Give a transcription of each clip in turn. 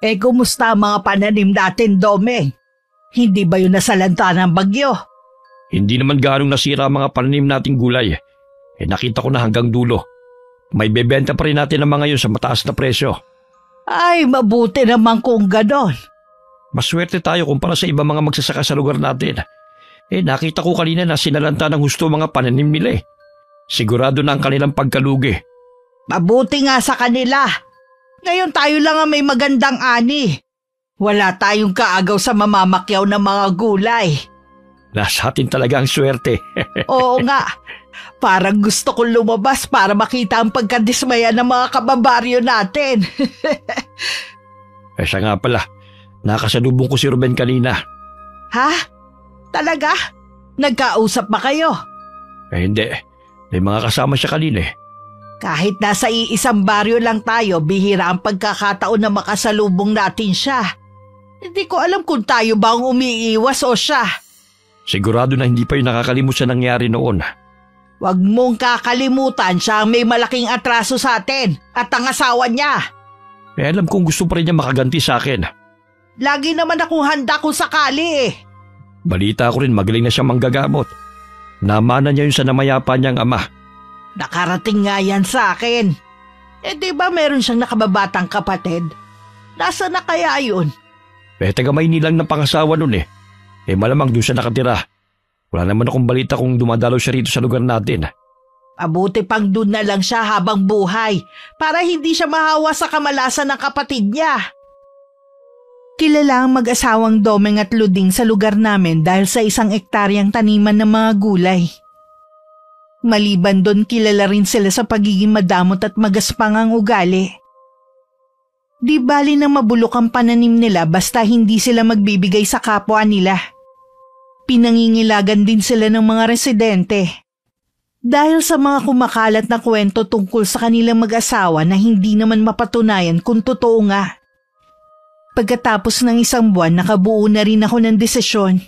Kumusta ang mga pananim natin, Dome? Hindi ba yun nasalanta ng bagyo? Hindi naman ganong nasira ang mga pananim nating gulay. Nakita ko na hanggang dulo. May bebenta pa rin natin ang mga yun sa mataas na presyo. Ay, mabuti naman kung ganon. Maswerte tayo kumpara sa ibang mga magsasaka sa lugar natin. Nakita ko kanina na sinalanta ng husto mga pananim nila. Sigurado na ang kanilang pagkalugi. Mabuti nga sa kanila. Ngayon tayo lang ang may magandang ani. Wala tayong kaagaw sa mamamakyaw ng mga gulay. Nasa atin talaga ang swerte. Oo nga. Parang gusto kong lumabas para makita ang pagkadismaya ng mga kababaryo natin. Siya nga pala, nakasalubong ko si Ruben kanina. Ha? Talaga? Nagkausap ba kayo? Hindi. May mga kasama siya kanina. Kahit nasa iisang baryo lang tayo, bihira ang pagkakataon na makasalubong natin siya. Hindi ko alam kung tayo ba ang umiiwas o siya. Sigurado na hindi pa yung nakakalimut sa nangyari noon. Huwag mong kakalimutan siya ang may malaking atraso sa atin at ang asawa niya. Alam kong gusto pa rin niya makaganti sa akin. Lagi naman akong handa kung sakali . Balita ko rin magaling na siyang manggagamot. Namana niya yun sa namayapa niyang ama. Nakarating nga yan sa akin. Di ba meron siyang nakababatang kapatid? Nasa na kaya yun? Taga Maynila lang ng pangasawa nun . Malamang doon siya nakatira. Wala naman akong balita kung dumadalaw siya rito sa lugar natin. Mabuti pang doon na lang siya habang buhay para hindi siya mahawa sa kamalasan ng kapatid niya. Kilala ang mag-asawang Domeng at Luding sa lugar namin dahil sa 1 hektaryang taniman ng mga gulay. Maliban doon, kilala rin sila sa pagiging madamot at magaspang ang ugali. Di bali na mabulok ang pananim nila basta hindi sila magbibigay sa kapwa nila. Pinangingilagan din sila ng mga residente. Dahil sa mga kumakalat na kwento tungkol sa kanilang mag-asawa na hindi naman mapatunayan kung totoo nga. Pagkatapos ng 1 buwan, nakabuo na rin ako ng desisyon.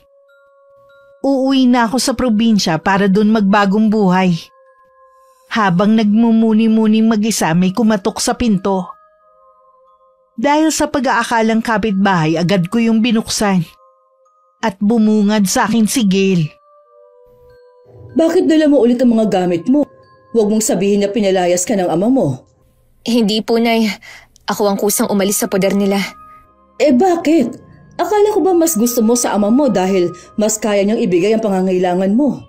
Uuwi na ako sa probinsya para doon magbagong buhay. Habang nagmumuni-muning mag-isa, may kumatok sa pinto. Dahil sa pag-aakalang kapitbahay, agad ko yung binuksan. At bumungad sa akin si Gail. Bakit dala mo ulit ang mga gamit mo? Huwag mong sabihin na pinalayas ka ng ama mo. Hindi po, Nay. Ako ang kusang umalis sa poder nila. Bakit? Akala ko ba mas gusto mo sa ama mo dahil mas kaya niyang ibigay ang pangangailangan mo?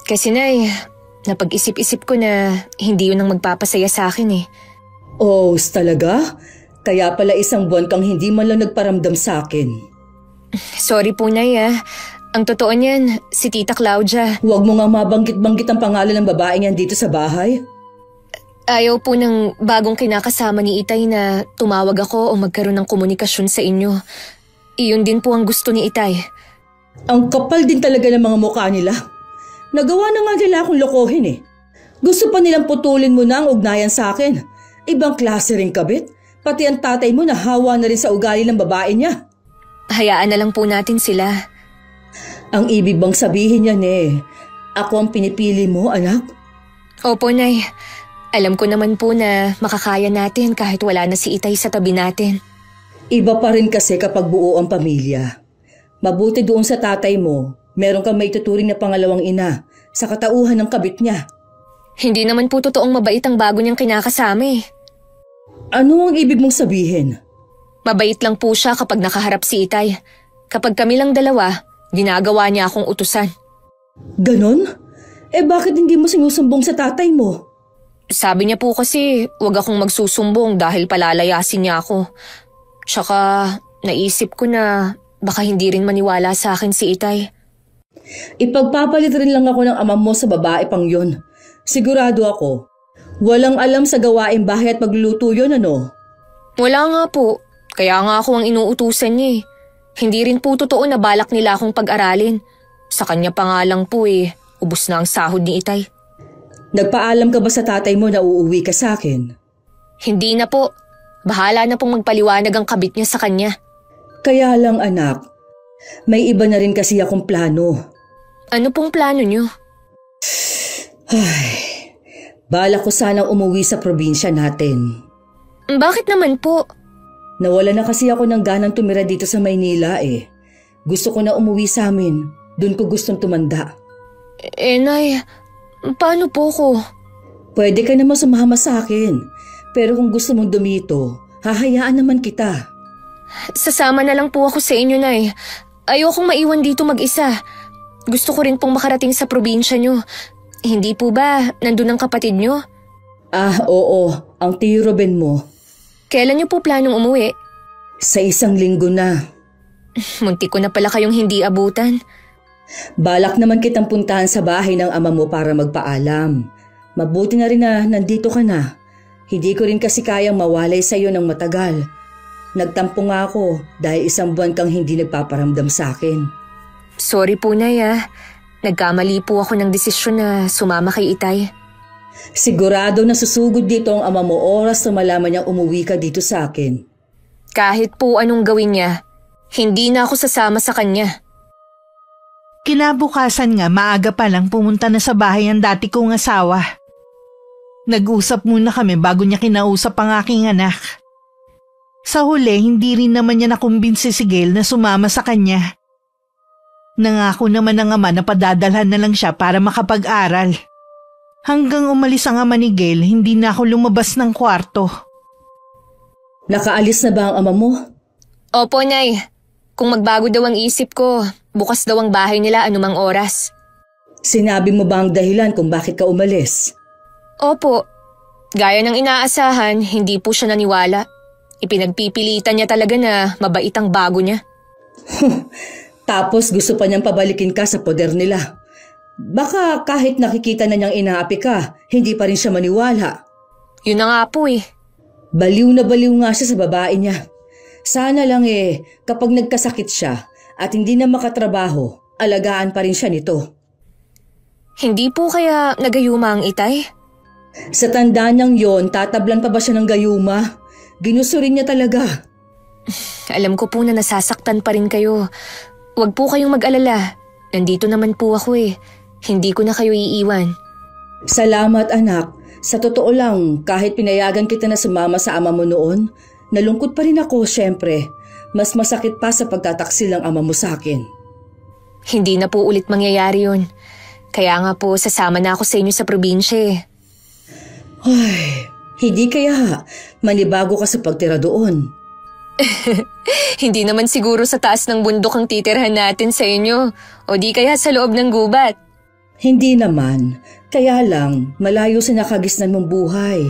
Kasi, Nay, napag-isip-isip ko na hindi yun ang magpapasaya sa akin . Oh, talaga? Kaya pala 1 buwan kang hindi man lang nagparamdam sa akin. Sorry po, Nay . Ang totoo niyan, si Tita Claudia. Huwag mo nga mabanggit-banggit ang pangalan ng babaeng yan dito sa bahay. Ayaw po ng bagong kinakasama ni Itay na tumawag ako o magkaroon ng komunikasyon sa inyo. Iyon din po ang gusto ni Itay. Ang kapal din talaga ng mga mukha nila. Nagawa na nga nila akong lokohin . Gusto pa nilang putulin mo na ang ugnayan sa akin. Ibang klase ring kabit. Pati ang tatay mo nahawa na rin sa ugali ng babae niya. Hayaan na lang po natin sila. Ang ibig bang sabihin niyan ako ang pinipili mo, anak? Opo, Nay. Alam ko naman po na makakaya natin kahit wala na si Itay sa tabi natin. Iba pa rin kasi kapag buo ang pamilya. Mabuti doon sa tatay mo, meron kang maituturing na pangalawang ina sa katauhan ng kabit niya. Hindi naman po totoong mabait ang bago niyang kinakasama . Ano ang ibig mong sabihin? Mabait lang po siya kapag nakaharap si Itay. Kapag kami lang dalawa, ginagawa niya akong utusan. Ganon? Bakit hindi mo sinusumbong sa tatay mo? Sabi niya po kasi wag akong magsusumbong dahil palalayasin niya ako. Tsaka naisip ko na baka hindi rin maniwala sa akin si Itay. Ipagpapalit rin lang ako ng ama mo sa babae pang yun. Sigurado ako, walang alam sa gawaing bahay at magluluto yun, ano? Wala nga po, kaya nga ako ang inuutusan niya . Hindi rin po totoo na balak nila akong pag-aralin. Sa kanya pa nga lang po ubos na ang sahod ni Itay. Nagpaalam ka ba sa tatay mo na uuwi ka sa akin? Hindi na po. Bahala na pong magpaliwanag ang kabit niya sa kanya. Kaya lang anak, may iba na rin kasi akong plano. Ano pong plano niyo? Balak ko sanang umuwi sa probinsya natin. Bakit naman po? Nawala na kasi ako ng ganang tumira dito sa Maynila eh. Gusto ko na umuwi sa amin. Doon ko gustong tumanda. Nay, paano po ko? Pwede ka naman sumama sa akin. Pero kung gusto mong dumito, hahayaan naman kita. Sasama na lang po ako sa inyo, Nay. Ayokong maiwan dito mag-isa. Gusto ko rin pong makarating sa probinsya nyo. Hindi po ba nandun ang kapatid nyo? Oo. Ang Tiyo Ruben mo. Kailan nyo po planong umuwi? Sa 1 linggo na. Muntik ko na pala kayong hindi abutan. Balak naman kitang puntahan sa bahay ng ama mo para magpaalam. Mabuti na rin na nandito ka na. Hindi ko rin kasi kayang mawalay sa iyo ng matagal. Nagtampo nga ako dahil 1 buwan kang hindi nagpaparamdam sa akin. Sorry po, Nay. Nagkamali po ako ng desisyon na sumama kay Itay. Sigurado na susugod dito ang ama mo oras na malaman niyang umuwi ka dito sa akin. Kahit po anong gawin niya, hindi na ako sasama sa kanya. Kinabukasan nga maaga pa lang pumunta na sa bahay ang dati kong asawa. Nag-usap muna kami bago niya kinausap ang aking anak. Sa huli, hindi rin naman niya nakumbinsi si Gail na sumama sa kanya. Nangako naman ng ama na padadalhan na lang siya para makapag-aral. Hanggang umalis ang ama ni Gail, hindi na ako lumabas ng kwarto. Nakaalis na ba ang ama mo? Opo, Nay. Kung magbago daw ang isip ko, bukas daw ang bahay nila anumang oras. Sinabi mo ba ang dahilan kung bakit ka umalis? Opo. Gaya ng inaasahan, hindi po siya naniwala. Ipinagpipilitan niya talaga na mabait ang bago niya. Tapos gusto pa niyang pabalikin ka sa poder nila. Baka kahit nakikita na niyang inaapi ka, hindi pa rin siya maniwala. Yun na nga po eh. Baliw na baliw nga siya sa babae niya. Sana lang kapag nagkasakit siya at hindi na makatrabaho, alagaan pa rin siya nito. Hindi po kaya nagayuma ang Itay? Sa tanda niyang yon, tatablan pa ba siya ng gayuma? Ginusto rin niya talaga. Alam ko po na nasasaktan pa rin kayo. Huwag po kayong mag-alala. Nandito naman po ako eh. Hindi ko na kayo iiwan. Salamat anak. Sa totoo lang, kahit pinayagan kita na sumama sa ama mo noon, nalungkot pa rin ako syempre. Mas masakit pa sa pagtataksil ng ama mo sa akin. Hindi na po ulit mangyayari yun. Kaya nga po sasama na ako sa inyo sa probinsya eh. Ay, hindi kaya manibago ka sa pagtira doon. Hindi naman siguro sa taas ng bundok ang titirhan natin sa inyo. O di kaya sa loob ng gubat. Hindi naman. Kaya lang, malayo sa nakagisnan mong buhay.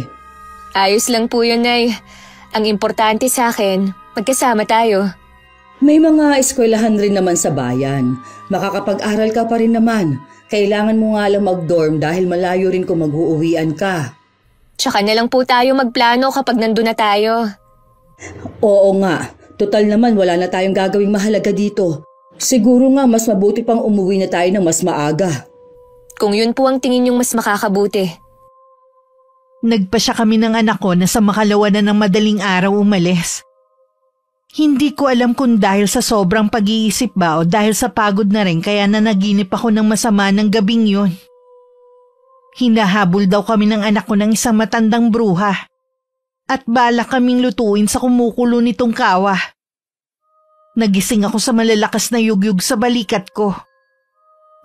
Ayos lang po yun, Nay. Ang importante sa akin, magkasama tayo. May mga eskwelahan rin naman sa bayan. Makakapag-aral ka pa rin naman. Kailangan mo nga lang mag-dorm dahil malayo rin kung mag-uuwian ka. Tsaka na lang po tayo magplano kapag nandun na tayo. Oo nga. Total naman wala na tayong gagawing mahalaga dito. Siguro nga mas mabuti pang umuwi na tayo ng mas maaga. Kung yun po ang tingin yung mas makakabuti. Nagpasya kami ng anak ko na sa makalawa na ng madaling araw umalis. Hindi ko alam kung dahil sa sobrang pag-iisip ba o dahil sa pagod na rin kaya nanaginip ako ng masama ng gabing yun. Hinahabol daw kami ng anak ko ng isang matandang bruha. At balak kaming lutuin sa kumukulo nitong kawa. Nagising ako sa malalakas na yugyug sa balikat ko.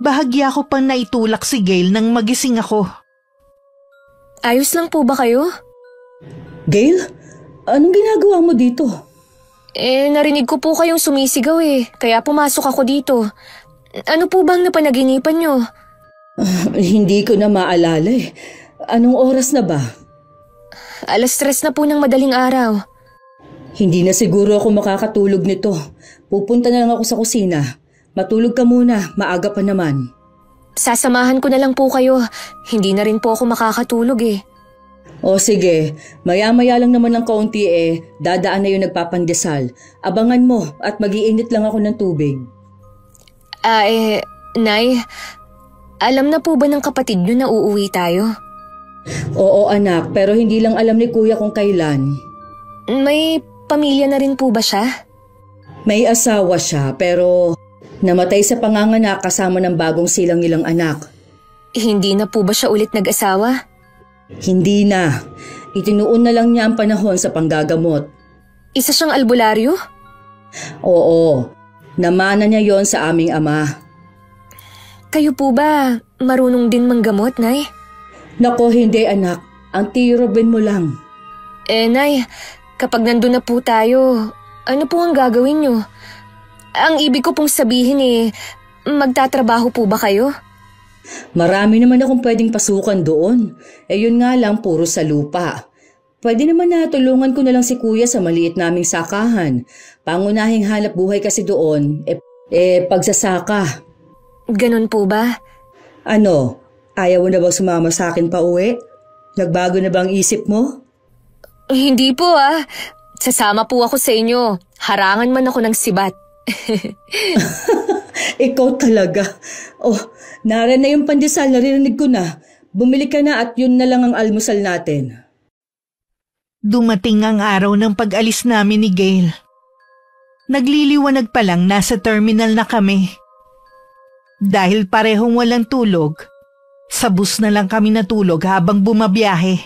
Bahagya ko pang naitulak si Gail nang magising ako. Ayos lang po ba kayo? Gail, anong ginagawa mo dito? Narinig ko po kayong sumisigaw eh, kaya pumasok ako dito. Ano po bang napanaginipan nyo? Hindi ko na maalala eh. Anong oras na ba? 3:00 na po ng madaling araw. Hindi na siguro ako makakatulog nito. Pupunta na lang ako sa kusina. Matulog ka muna, maaga pa naman. Sasamahan ko na lang po kayo. Hindi na rin po ako makakatulog eh. O sige, maya-maya lang naman ng kaunti dadaan na yung nagpapandesal. Abangan mo at mag-iinit lang ako ng tubig. Nay, alam na po ba ng kapatid nyo na uuwi tayo? Oo anak, pero hindi lang alam ni kuya kung kailan. May pamilya na rin po ba siya? May asawa siya pero namatay sa panganganak kasama ng bagong silang nilang anak. Hindi na po ba siya ulit nag-asawa? Hindi na. Itinuon na lang niya ang panahon sa panggagamot. Isa siyang albularyo? Oo, namana niya yon sa aming ama. Kayo po ba marunong din manggamot, Nay? Nako, hindi anak. Ang Tio Ruben mo lang. Nay, kapag nandun na po tayo, ano po ang gagawin niyo? Ang ibig ko pong sabihin magtatrabaho po ba kayo? Marami naman akong pwedeng pasukan doon. Yun nga lang, puro sa lupa. Pwede naman na tulungan ko na lang si kuya sa maliit naming sakahan. Pangunahing hanap buhay kasi doon, pagsasaka. Ganon po ba? Ano, ayaw mo na bang sumama sa akin pa uwi? Nagbago na bang isip mo? Hindi po Sasama po ako sa inyo. Harangan man ako ng sibat. Ikaw talaga. Oh, nara na yung pandesal, narinig ko na. Bumili ka na at yun na lang ang almusal natin. Dumating ang araw ng pag-alis namin ni Gail. Nagliliwanag pa lang nasa terminal na kami. Dahil parehong walang tulog, sa bus na lang kami natulog habang bumabiyahe.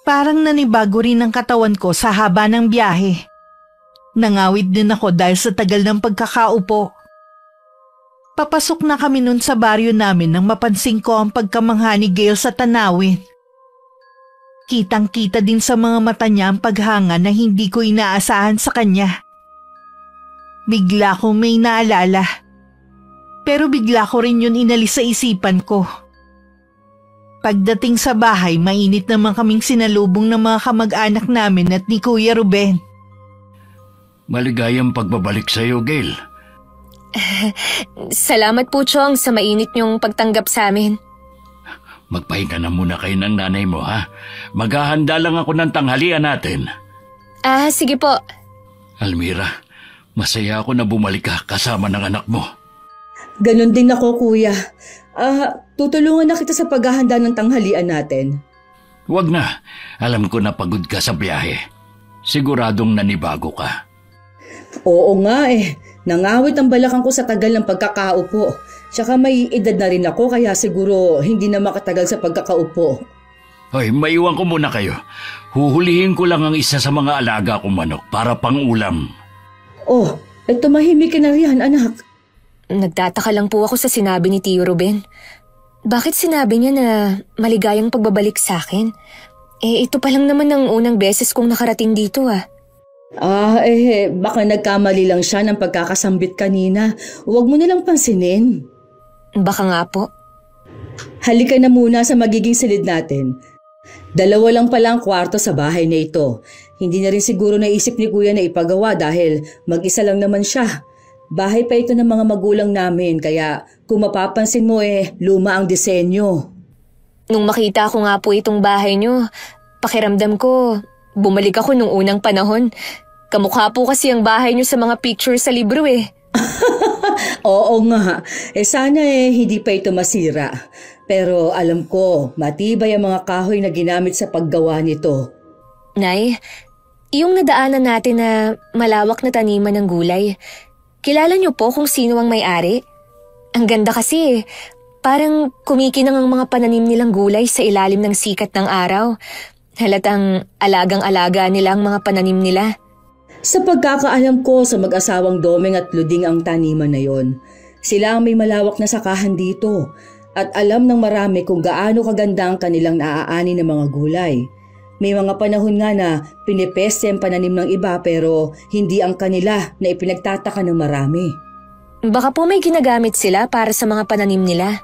Parang nanibago rin ang katawan ko sa haba ng biyahe. Nangawid din ako dahil sa tagal ng pagkakaupo. Papasok na kami nun sa baryo namin nang mapansin ko ang pagkamangha ni Gail sa tanawin. Kitang-kita din sa mga mata niya ang paghanga na hindi ko inaasahan sa kanya. Bigla kong may naalala. Pero bigla ko rin yun inalis sa isipan ko. Pagdating sa bahay, mainit naman kaming sinalubong ng mga kamag-anak namin at ni Kuya Ruben. Maligayang pagbabalik sa iyo, Gail. Salamat po, Chong, sa mainit niyong pagtanggap sa amin. Magpahinga na muna kayo ng nanay mo, ha? Maghahanda lang ako ng tanghalian natin. Sige po. Almira, masaya ako na bumalik ka kasama ng anak mo. Ganon din ako, kuya. Tutulungan na kita sa paghahanda ng tanghalian natin. Huwag na. Alam ko na pagod ka sa biyahe. Siguradong nanibago ka. Oo nga Nangawit ang balakang ko sa tagal ng pagkakaupo. Tsaka may edad na rin ako kaya siguro hindi na makatagal sa pagkakaupo. Hoy, maiwan ko muna kayo. Huhulihin ko lang ang isa sa mga alaga kong manok para pang-ulam. Oh, tumahimik ka na riyan, anak. Nagtataka lang po ako sa sinabi ni Tio Ruben. Bakit sinabi niya na maligayang pagbabalik sa akin? Ito pa lang naman ang unang beses kong nakarating dito Baka nagkamali lang siya ng pagkakasambit kanina. Huwag mo nalang pansinin. Baka nga po. Halika na muna sa magiging silid natin. 2 lang pala ang kwarto sa bahay na ito. Hindi na rin siguro naisip ni kuya na ipagawa dahil mag-isa lang naman siya. Bahay pa ito ng mga magulang namin kaya kung mapapansin mo luma ang disenyo. Nung makita ko nga po itong bahay niyo, pakiramdam ko, bumalik ako nung unang panahon. Kamukha po kasi ang bahay niyo sa mga picture sa libro Oo nga, sana hindi pa ito masira. Pero alam ko, matibay ang mga kahoy na ginamit sa paggawa nito. Nay, yung nadaanan natin na malawak na taniman ng gulay, kilala niyo po kung sino ang may-ari? Ang ganda kasi parang kumikinang ang mga pananim nilang gulay sa ilalim ng sikat ng araw. Halatang alagang-alaga nila ang mga pananim nila. Sa pagkakaalam ko sa mag-asawang Domeng at Luding ang taniman na yon. Sila ang may malawak na sakahan dito at alam ng marami kung gaano kaganda ang kanilang naaani ng mga gulay. May mga panahon nga na pinipeste ang pananim ng iba pero hindi ang kanila na ipinagtataka ng marami. Baka po may ginagamit sila para sa mga pananim nila.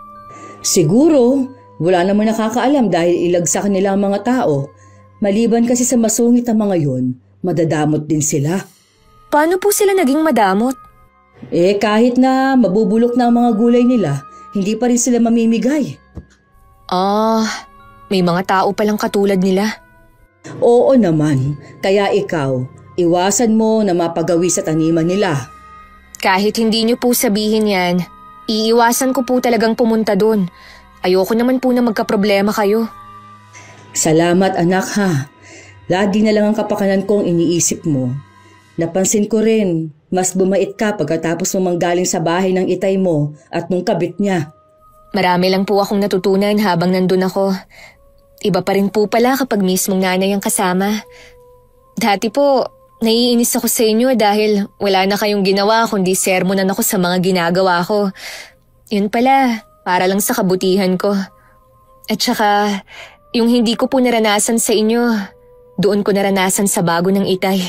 Siguro, wala naman nakakaalam dahil ilagsak nila ang mga tao. Maliban kasi sa masungit ang mga yon, madadamot din sila. Paano po sila naging madamot? Kahit na mabubulok na ang mga gulay nila, hindi pa rin sila mamimigay. May mga tao palang katulad nila. Oo naman, kaya ikaw, iwasan mo na mapagawi sa taniman nila. Kahit hindi niyo po sabihin yan, iiwasan ko po talagang pumunta doon. Ayoko naman po na magkaproblema kayo. Salamat anak ha. Lagi na lang ang kapakanan kong iniisip mo. Napansin ko rin, mas bumait ka pagkatapos mo manggaling sa bahay ng itay mo at nung kabit niya. Marami lang po akong natutunan habang nandun ako. Iba pa rin po pala kapag mismong nanay ang kasama. Dati po, Naiinis ako sa inyo dahil wala na kayong ginawa kundi sermonan ako sa mga ginagawa ko. Yun pala, para lang sa kabutihan ko. At saka, yung hindi ko po naranasan sa inyo, doon ko naranasan sa bago ng Itay.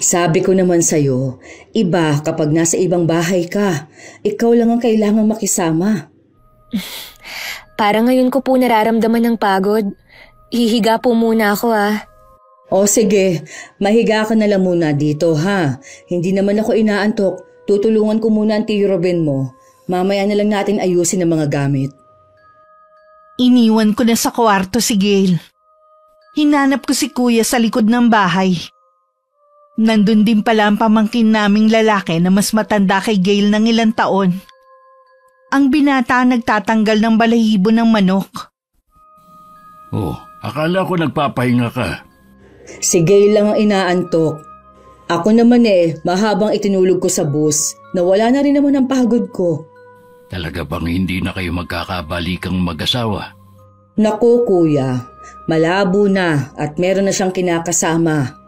Sabi ko naman sa'yo, iba kapag nasa ibang bahay ka. Ikaw lang ang kailangang makisama. Parang ngayon ko po nararamdaman ng pagod. Hihiga po muna ako O sige, mahiga ka na lang muna dito ha. Hindi naman ako inaantok. Tutulungan ko muna ang Tio Ruben mo. Mamaya na lang natin ayusin ang mga gamit. Iniwan ko na sa kwarto si Gail. Hinanap ko si Kuya sa likod ng bahay. Nandun din pala ang pamangkin naming lalaki na mas matanda kay Gail ng ilang taon. Ang binata nagtatanggal ng balahibo ng manok. Oh, akala ko nagpapahinga ka. Si Gail lang ang inaantok. Ako naman mahabang itinulog ko sa bus. Nawala na rin naman ang pagod ko. Talaga bang hindi na kayo magkakabalikang mag-asawa? Naku kuya, malabo na at meron na siyang kinakasama.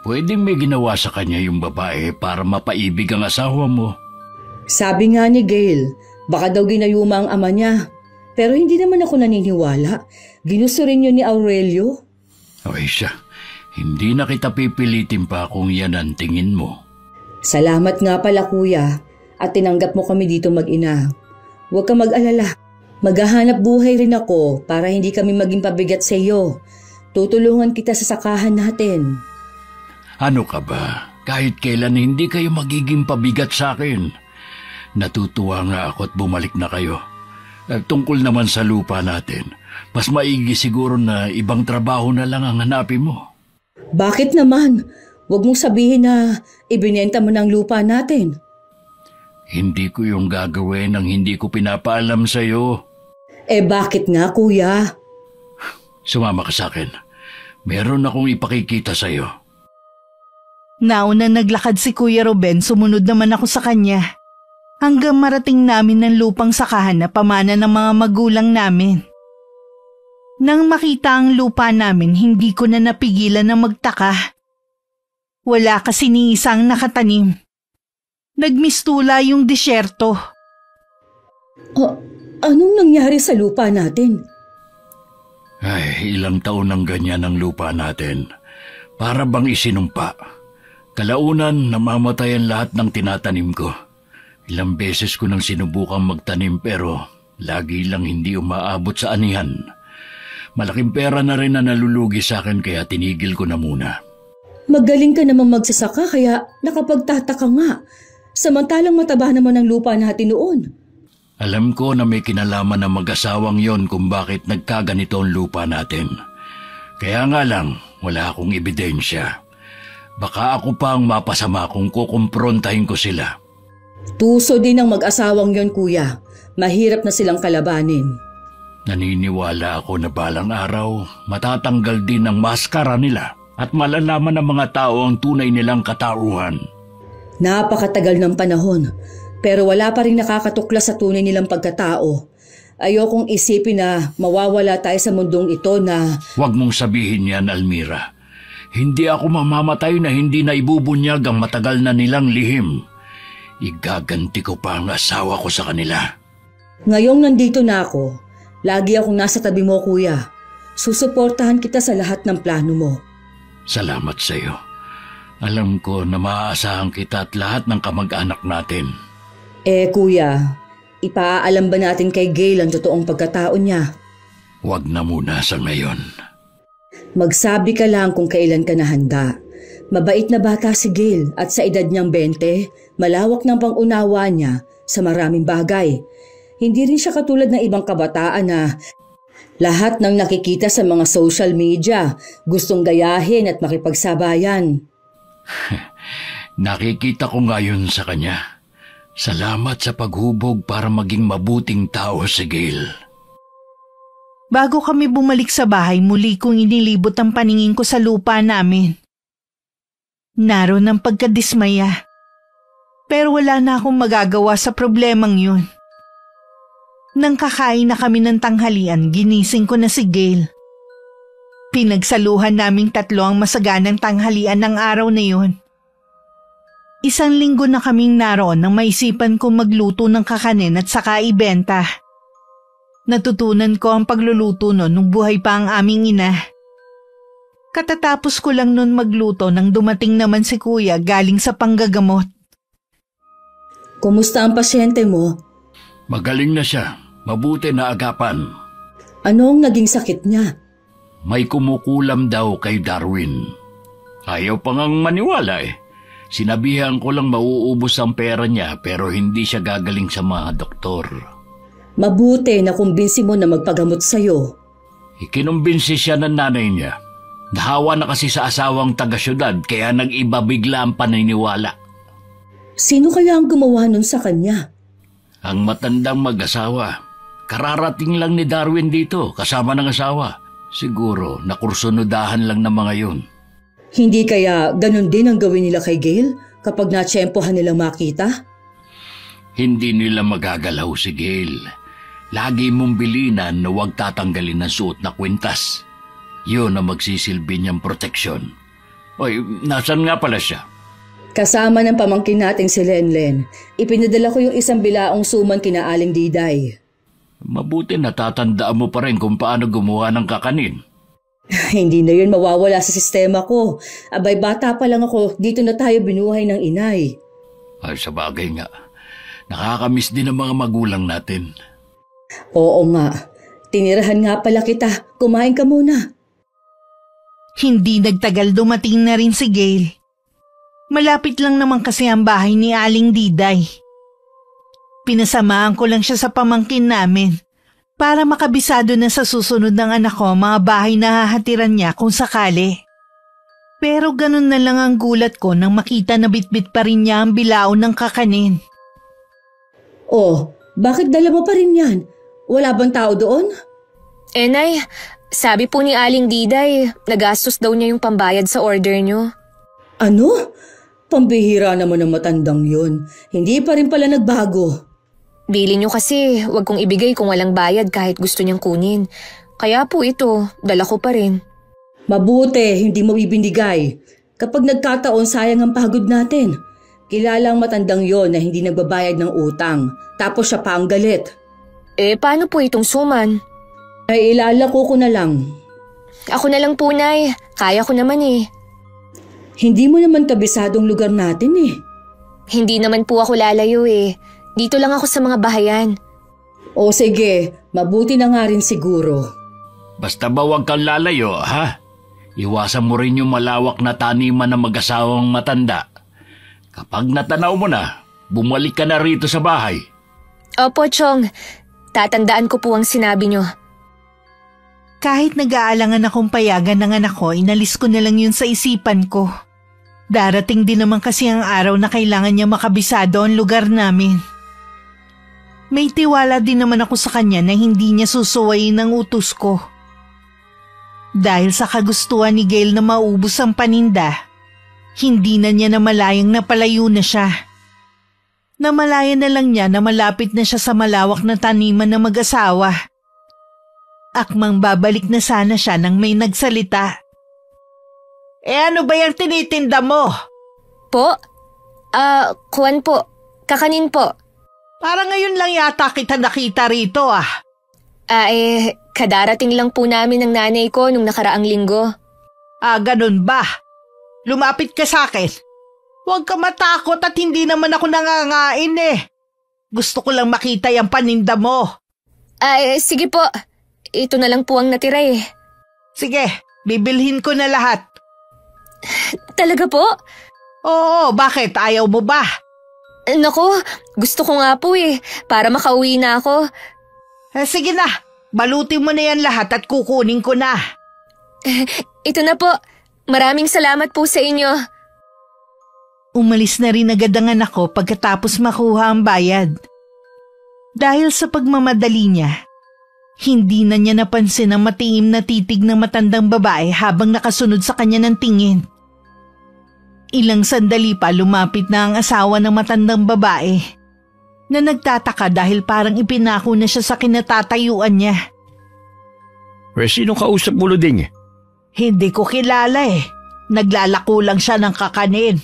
Pwedeng may ginawa sa kanya yung babae para mapaibig ang asawa mo. Sabi nga ni Gail, baka daw ginayuma ang ama niya. Pero hindi naman ako naniniwala. Ginusto rin yun ni Aurelio. Ay siya, hindi na kita pipilitin pa kung yan ang tingin mo. Salamat nga pala kuya at tinanggap mo kami dito mag-ina. Huwag ka mag-alala. Maghahanap buhay rin ako para hindi kami maging pabigat sa iyo. Tutulungan kita sa sakahan natin. Ano ka ba? Kahit kailan hindi kayo magiging pabigat sa akin. Natutuwa nga ako at bumalik na kayo. Tungkol naman sa lupa natin, mas maigi siguro na ibang trabaho na lang ang hanapin mo. Bakit naman? Huwag mong sabihin na ibinenta mo ng lupa natin. Hindi ko yung gagawin ang hindi ko pinapaalam sa'yo. Bakit nga kuya? Sumama ka sa akin. Meron akong ipakikita sa'yo. Nauna naglakad si Kuya Ruben, sumunod naman ako sa kanya. Hanggang marating namin ng lupang sakahan na pamana ng mga magulang namin. Nang makita ang lupa namin, hindi ko na napigilan na magtaka. Wala kasi ni isang nakatanim. Nagmistula yung disyerto. Anong nangyari sa lupa natin? Ay, ilang taon nang ganyan ang lupa natin. Para bang isinumpa. Kalaunan, namamatay ang lahat ng tinatanim ko. Ilang beses ko nang sinubukang magtanim pero lagi lang hindi umaabot sa anihan. Malaking pera na rin na nalulugi sa akin kaya tinigil ko na muna. Magaling ka namang magsasaka kaya nakapagtataka nga. Samantalang mataba naman ang lupa natin noon. Alam ko na may kinalaman ng mag-asawang yon kung bakit nagkaganito ang lupa natin. Kaya nga lang, wala akong ebidensya. Baka ako pa ang mapasama kung kukumprontahin ko sila. Tuso din ang mag-asawang yon kuya. Mahirap na silang kalabanin. Naniniwala ako na balang araw, matatanggal din ang maskara nila at malalaman ng mga tao ang tunay nilang katauhan. Napakatagal ng panahon, pero wala pa rin nakakatuklas sa tunay nilang pagkatao. Ayokong isipin na mawawala tayo sa mundong ito na... Huwag mong sabihin yan, Almira. Hindi ako mamamatay na hindi na ibubunyag ang matagal na nilang lihim. Igaganti ko pa ang asawa ko sa kanila. Ngayong nandito na ako, lagi akong nasa tabi mo kuya. Susuportahan kita sa lahat ng plano mo. Salamat sa iyo. Alam ko na maaasahan kita at lahat ng kamag-anak natin. Kuya, ipaalam ba natin kay Gail ang totoong pagkatao niya? Huwag na muna sa ngayon. Magsabi ka lang kung kailan ka nahanda. Mabait na bata si Gail at sa edad niyang 20, malawak ng pangunawa niya sa maraming bagay. Hindi rin siya katulad ng ibang kabataan na lahat ng nakikita sa mga social media gustong gayahin at makipagsabayan. Nakikita ko ngayon sa kanya. Salamat sa paghubog para maging mabuting tao si Gail. Bago kami bumalik sa bahay, muli kong inilibot ang paningin ko sa lupa namin. Naroon ang pagkadismaya. Pero wala na akong magagawa sa problemang yun. Nang kakain na kami ng tanghalian, ginising ko na si Gail. Pinagsaluhan naming tatlo ang masaganang tanghalian ng araw na yun. 1 linggo na kaming naroon nang maisipan kong magluto ng kakanin at saka ibenta. Natutunan ko ang pagluluto noon nung buhay pa ang aming ina. Katatapos ko lang noon magluto nang dumating naman si kuya galing sa panggagamot. Kumusta ang pasyente mo? Magaling na siya. Mabuti na agapan. Anong naging sakit niya? May kumukulam daw kay Darwin. Ayaw pa ngang maniwala eh. Sinabihan ko lang mauubos ang pera niya pero hindi siya gagaling sa mga doktor. Mabuti na kumbinsi mo na magpagamot sa'yo. Ikinumbinsi siya ng nanay niya. Nahawa na kasi sa asawang taga-syudad kaya nag-iba bigla ang paniniwala. Sino kaya ang gumawa nun sa kanya? Ang matandang mag-asawa. Kararating lang ni Darwin dito kasama ng asawa. Siguro nakursunodahan lang ng mga yun. Hindi kaya ganun din ang gawin nila kay Gail kapag natsyempohan nilang makita? Hindi nila magagalaw si Gail. Lagi mong bilinan na huwag tatanggalin ng suot na kwintas. Yun ang magsisilbi niyang proteksyon. Oy, nasan nga pala siya? Kasama ng pamangkin nating si Lenlen, ipinadala ko yung 1 bilaong suman kina Aling Diday. Mabuti natatandaan mo pa rin kung paano gumawa ng kakanin. Hindi na yun mawawala sa sistema ko. Abay, bata pa lang ako, dito na tayo binuhay ng inay. Ay, sa bagay nga. Nakakamiss din ang mga magulang natin. Oo nga. Tinirahan nga pala kita. Kumain ka muna. Hindi nagtagal dumating na rin si Gail. Malapit lang naman kasi ang bahay ni Aling Diday. Pinasamaan ko lang siya sa pamangkin namin para makabisado na sa susunod ng anak ko mga bahay na hahatiran niya kung sakali. Pero ganun na lang ang gulat ko nang makita na bitbit pa rin niya ang bilao ng kakanin. Oh, bakit dala mo pa rin yan? Wala bang tao doon? Nay, sabi po ni Aling Diday, nagastos daw niya yung pambayad sa order niyo. Ano? Pambihira naman ang matandang yun. Hindi pa rin pala nagbago. Bili niyo kasi, wag kong ibigay kung walang bayad kahit gusto niyang kunin. Kaya po ito, dala ko pa rin. Mabuti, hindi mo bibindigay. Kapag nagkataon, sayang ang pagod natin. Kilala ang matandang yon na hindi nagbabayad ng utang. Tapos siya pa ang galit. Paano po itong suman? Ay, ilalako ko na lang. Ako na lang po, Nay. Kaya ko naman eh. Hindi mo naman kabisadong lugar natin eh. Hindi naman po ako lalayo eh. Dito lang ako sa mga bahayan. O sige, mabuti na nga rin siguro. Basta ba huwag kang lalayo, ha? Iwasan mo rin yung malawak na taniman ng mag-asawang matanda. Kapag natanaw mo na, bumalik ka na rito sa bahay. Opo, Chong. Tatandaan ko po ang sinabi niyo. Kahit nag-aalangan akong payagan ng anak ko, inalis ko na lang yun sa isipan ko. Darating din naman kasi ang araw na kailangan niya makabisado ang lugar namin. May tiwala din naman ako sa kanya na hindi niya susuwayin ang utos ko. Dahil sa kagustuhan ni Gail na maubos ang paninda, hindi na niya namalayang napalayo na siya. Namalaya na lang niya na malapit na siya sa malawak na taniman ng mag-asawa. Akmang babalik na sana siya nang may nagsalita. Ano ba yung tinitinda mo? Po? Kuwan po. Kakanin po. Parang ngayon lang yata kita nakita rito ah. Kadarating lang po namin ng nanay ko nung nakaraang linggo. Ganun ba? Lumapit ka sa akin. Huwag ka matakot at hindi naman ako nangangain eh. Gusto ko lang makita yung paninda mo. Sige po. Ito na lang po ang natira eh. Sige, bibilhin ko na lahat. Talaga po? Oo, bakit? Ayaw mo ba? Naku, gusto ko nga po eh, para makauwi na ako. Sige na, balutin mo na yan lahat at kukunin ko na. Ito na po, maraming salamat po sa inyo. Umalis na rin agad ang anak ko pagkatapos makuha ang bayad. Dahil sa pagmamadali niya, hindi na niya napansin ang matiim na titig ng matandang babae habang nakasunod sa kanya ng tingin. Ilang sandali pa lumapit na ang asawa ng matandang babae na nagtataka dahil parang ipinako na siya sa kinatatayuan niya. Sinong kausap mo, Luding? Hindi ko kilala eh. Naglalako lang siya ng kakanin.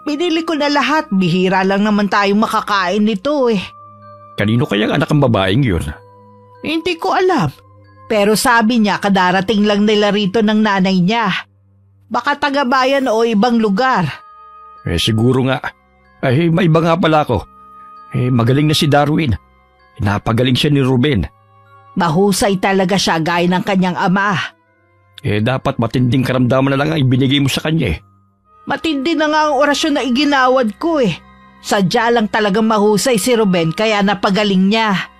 Binili ko na lahat, bihira lang naman tayong makakain nito eh. Kanino kayang anak ang babaeng yun? Hindi ko alam. Pero sabi niya kadarating lang nila rito ng nanay niya. Baka taga-bayan o ibang lugar. Siguro nga. May iba nga pala ako. Magaling na si Darwin. Napagaling siya ni Ruben. Mahusay talaga siya gaya ng kanyang ama. Dapat matinding karamdaman na lang ang ibinigay mo sa kanya eh. Matindi na nga ang orasyon na iginawad ko eh. Sadya lang talagang mahusay si Ruben kaya napagaling niya.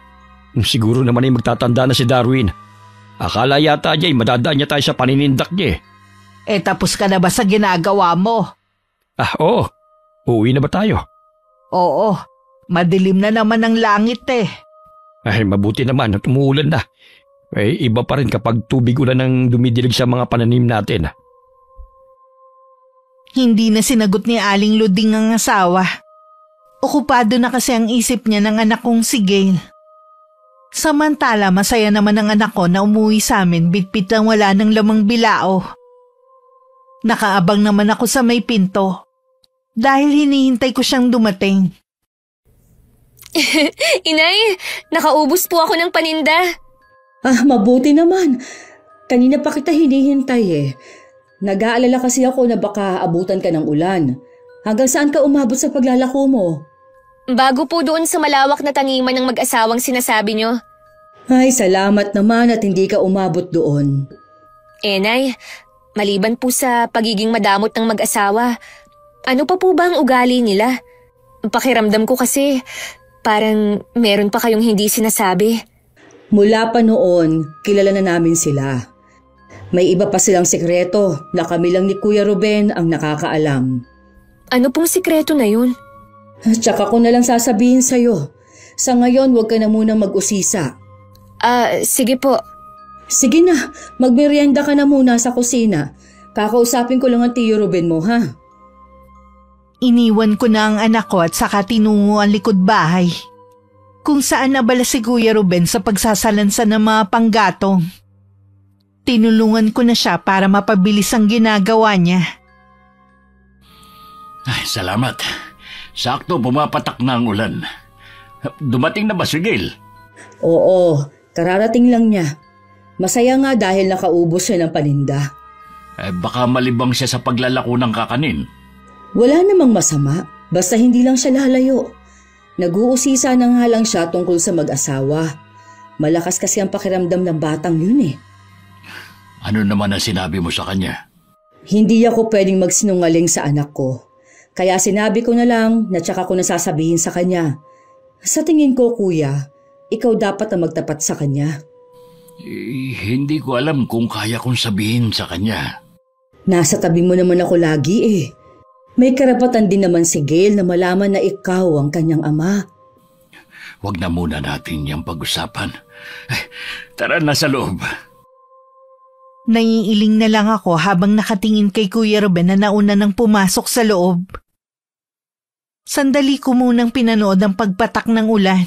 Siguro naman ay magtatanda na si Darwin. Akala yata niya ay madadaan niya tayo sa paninindak niya eh. Tapos ka na ba sa ginagawa mo? Oo. Uuwi na ba tayo? Oo. Madilim na naman ang langit eh. Mabuti naman at umuulan na. Iba pa rin kapag tubig ulan ang dumidilig sa mga pananim natin. Hindi na sinagot ni Aling Luding ang asawa. Okupado na kasi ang isip niya ng anak kong si Gail. Samantala masaya naman ang anak ko na umuwi sa amin bitbit lang wala ng lamang bilao. Nakaabang naman ako sa may pinto dahil hinihintay ko siyang dumating. Inay, nakaubos po ako ng paninda. Mabuti naman. Kanina pa kita hinihintay eh. Nag-aalala kasi ako na baka abutan ka ng ulan. Hanggang saan ka umabot sa paglalako mo? Bago po doon sa malawak na taniman ng mag-asawang sinasabi nyo. Ay, salamat naman at hindi ka umabot doon. Nay, maliban po sa pagiging madamot ng mag-asawa, ano pa po ba ang ugali nila? Pakiramdam ko kasi parang meron pa kayong hindi sinasabi. Mula pa noon, kilala na namin sila. May iba pa silang sikreto na kami lang ni Kuya Ruben ang nakakaalam. Ano pong sikreto na yun? Tsaka ko na lang sasabihin sa'yo. Sa ngayon, huwag ka na muna mag-usisa. Sige po. Sige na, magmerienda ka na muna sa kusina. Kakausapin ko lang ang Tiyo Ruben mo, ha? Iniwan ko na ang anak ko at saka tinungo ang likod bahay. Kung saan nabala si Kuya Ruben sa pagsasalansa ng mga panggatong. Tinulungan ko na siya para mapabilis ang ginagawa niya. Salamat. Sakto, pumapatak na ang ulan. Dumating na ba si Gail? Oo, kararating lang niya. Masaya nga dahil nakaubos siya ng paninda. Baka malibang siya sa paglalako ng kakanin. Wala namang masama, basta hindi lang siya lalayo. Nag-uusisa na nga lang siya tungkol sa mag-asawa. Malakas kasi ang pakiramdam ng batang yun eh. Ano naman ang sinabi mo sa kanya? Hindi ako pwedeng magsinungaling sa anak ko. Kaya sinabi ko na lang na tsaka ko nasasabihin sa kanya. Sa tingin ko, kuya, ikaw dapat ang magtapat sa kanya. Hindi ko alam kung kaya kong sabihin sa kanya. Nasa tabi mo naman ako lagi eh. May karapatan din naman si Gail na malaman na ikaw ang kanyang ama. Huwag na muna natin yung pag-usapan. Tara na sa loob. Naiiling na lang ako habang nakatingin kay Kuya Ruben na nauna nang pumasok sa loob. Sandali ko munang pinanood ang pagpatak ng ulan.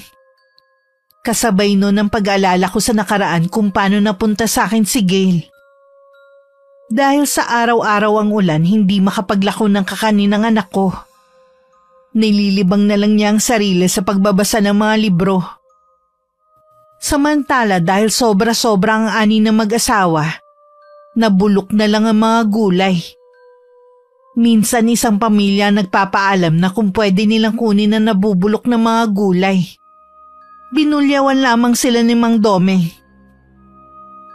Kasabay nun ang pag-aalala ko sa nakaraan kung paano napunta sa akin si Gail. Dahil sa araw-araw ang ulan, hindi makapaglako ng kakanin ng anak ko. Nililibang na lang niya ang sarili sa pagbabasa ng mga libro. Samantala dahil sobra-sobra ang ani ng mag-asawa, nabulok na lang ang mga gulay. Minsan isang pamilya nagpapaalam na kung pwede nilang kunin ang nabubulok na mga gulay. Binulyawan lamang sila ni Mang Dome.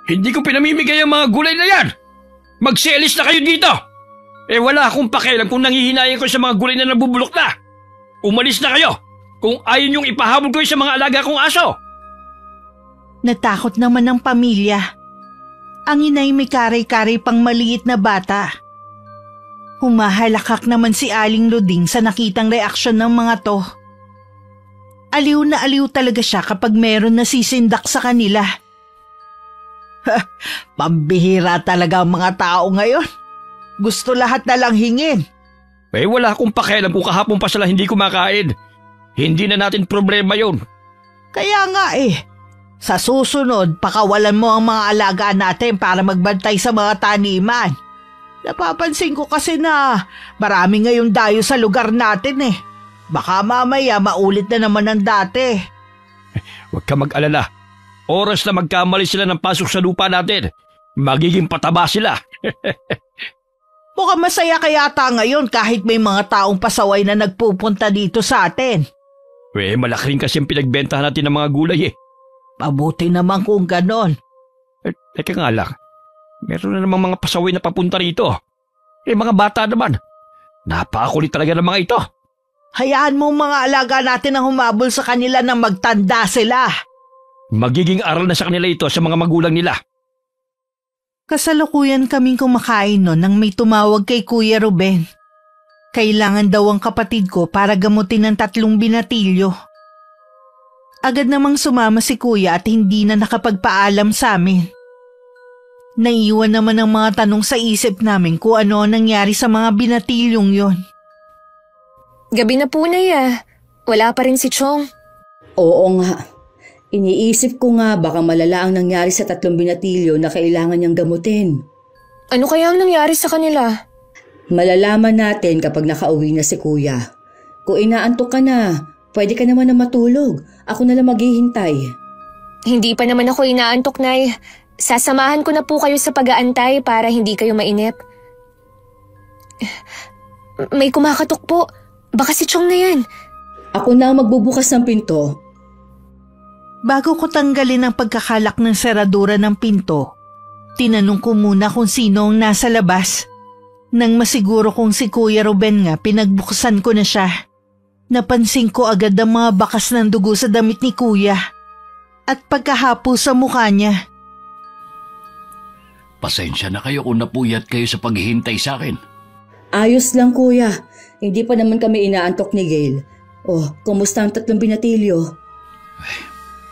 Hindi ko pinamimigay ang mga gulay na yan! Magselis na kayo dito! Wala akong pakialam kung nangihinayan ko sa mga gulay na nabubulok na! Umalis na kayo kung ayaw niyong ipahabol ko sa mga alaga kong aso! Natakot naman ang pamilya. Ang inay may kare-kare pang maliit na bata. Humahalakak naman si Aling Luding sa nakitang reaksyon ng mga to. Aliw na aliw talaga siya kapag meron na sisindak sa kanila. Pambihira talaga ang mga tao ngayon. Gusto lahat na lang hingin. Wala akong pakialam kung kahapon pa sila hindi kumakain. Hindi na natin problema yon. Kaya nga Sa susunod, pakawalan mo ang mga alaga natin para magbantay sa mga taniman. Napapansin ko kasi na marami ngayong dayo sa lugar natin eh. Baka mamaya maulit na naman ang dati. Huwag ka mag-alala. Oras na magkamali sila ng pasok sa lupa natin, magiging pataba sila. Mukhang masaya kaya yata ngayon kahit may mga taong pasaway na nagpupunta dito sa atin. Malaki rin kasi ang pinagbentahan natin ng mga gulay eh. Mabuti naman kung ganon. Teka nga lang, meron na namang mga pasaway na papunta rito. Mga bata naman. Napakakulit talaga ng mga ito. Hayaan mo mga alaga natin na humabol sa kanila nang magtanda sila. Magiging aral na sa kanila ito sa mga magulang nila. Kasalukuyan kaming kumakain noon nang may tumawag kay Kuya Ruben. Kailangan daw ang kapatid ko para gamutin ng 3 binatilyo. Agad namang sumama si Kuya at hindi na nakapagpaalam sa amin. Naiwan naman ang mga tanong sa isip namin kung ano ang nangyari sa mga binatilyong yon. Gabi na po, Nay. Wala pa rin si Chong. Oo nga. Iniisip ko nga baka malala ang nangyari sa 3 binatilyo na kailangan niyang gamutin. Ano kaya ang nangyari sa kanila? Malalaman natin kapag nakauwi na si Kuya. Kung inaantok ka na, pwede ka naman na matulog. Ako na lang maghihintay. Hindi pa naman ako inaantok, Nay. Sasamahan ko na po kayo sa pag-aantay para hindi kayo mainip. May kumakatok po. Baka si Chong na yan. Ako na ang magbubukas ng pinto. Bago ko tanggalin ang pagkakalak ng seradura ng pinto, tinanong ko muna kung sino ang nasa labas. Nang masiguro kong si Kuya Ruben nga, pinagbuksan ko na siya. Napansin ko agad ang mga bakas ng dugo sa damit ni Kuya at pagkahapo sa mukha niya. Pasensya na kayo kung napuyat kayo sa paghihintay sa akin. Ayos lang, Kuya. Hindi pa naman kami inaantok ni Gail. Oh, kumusta ang 3 binatilyo?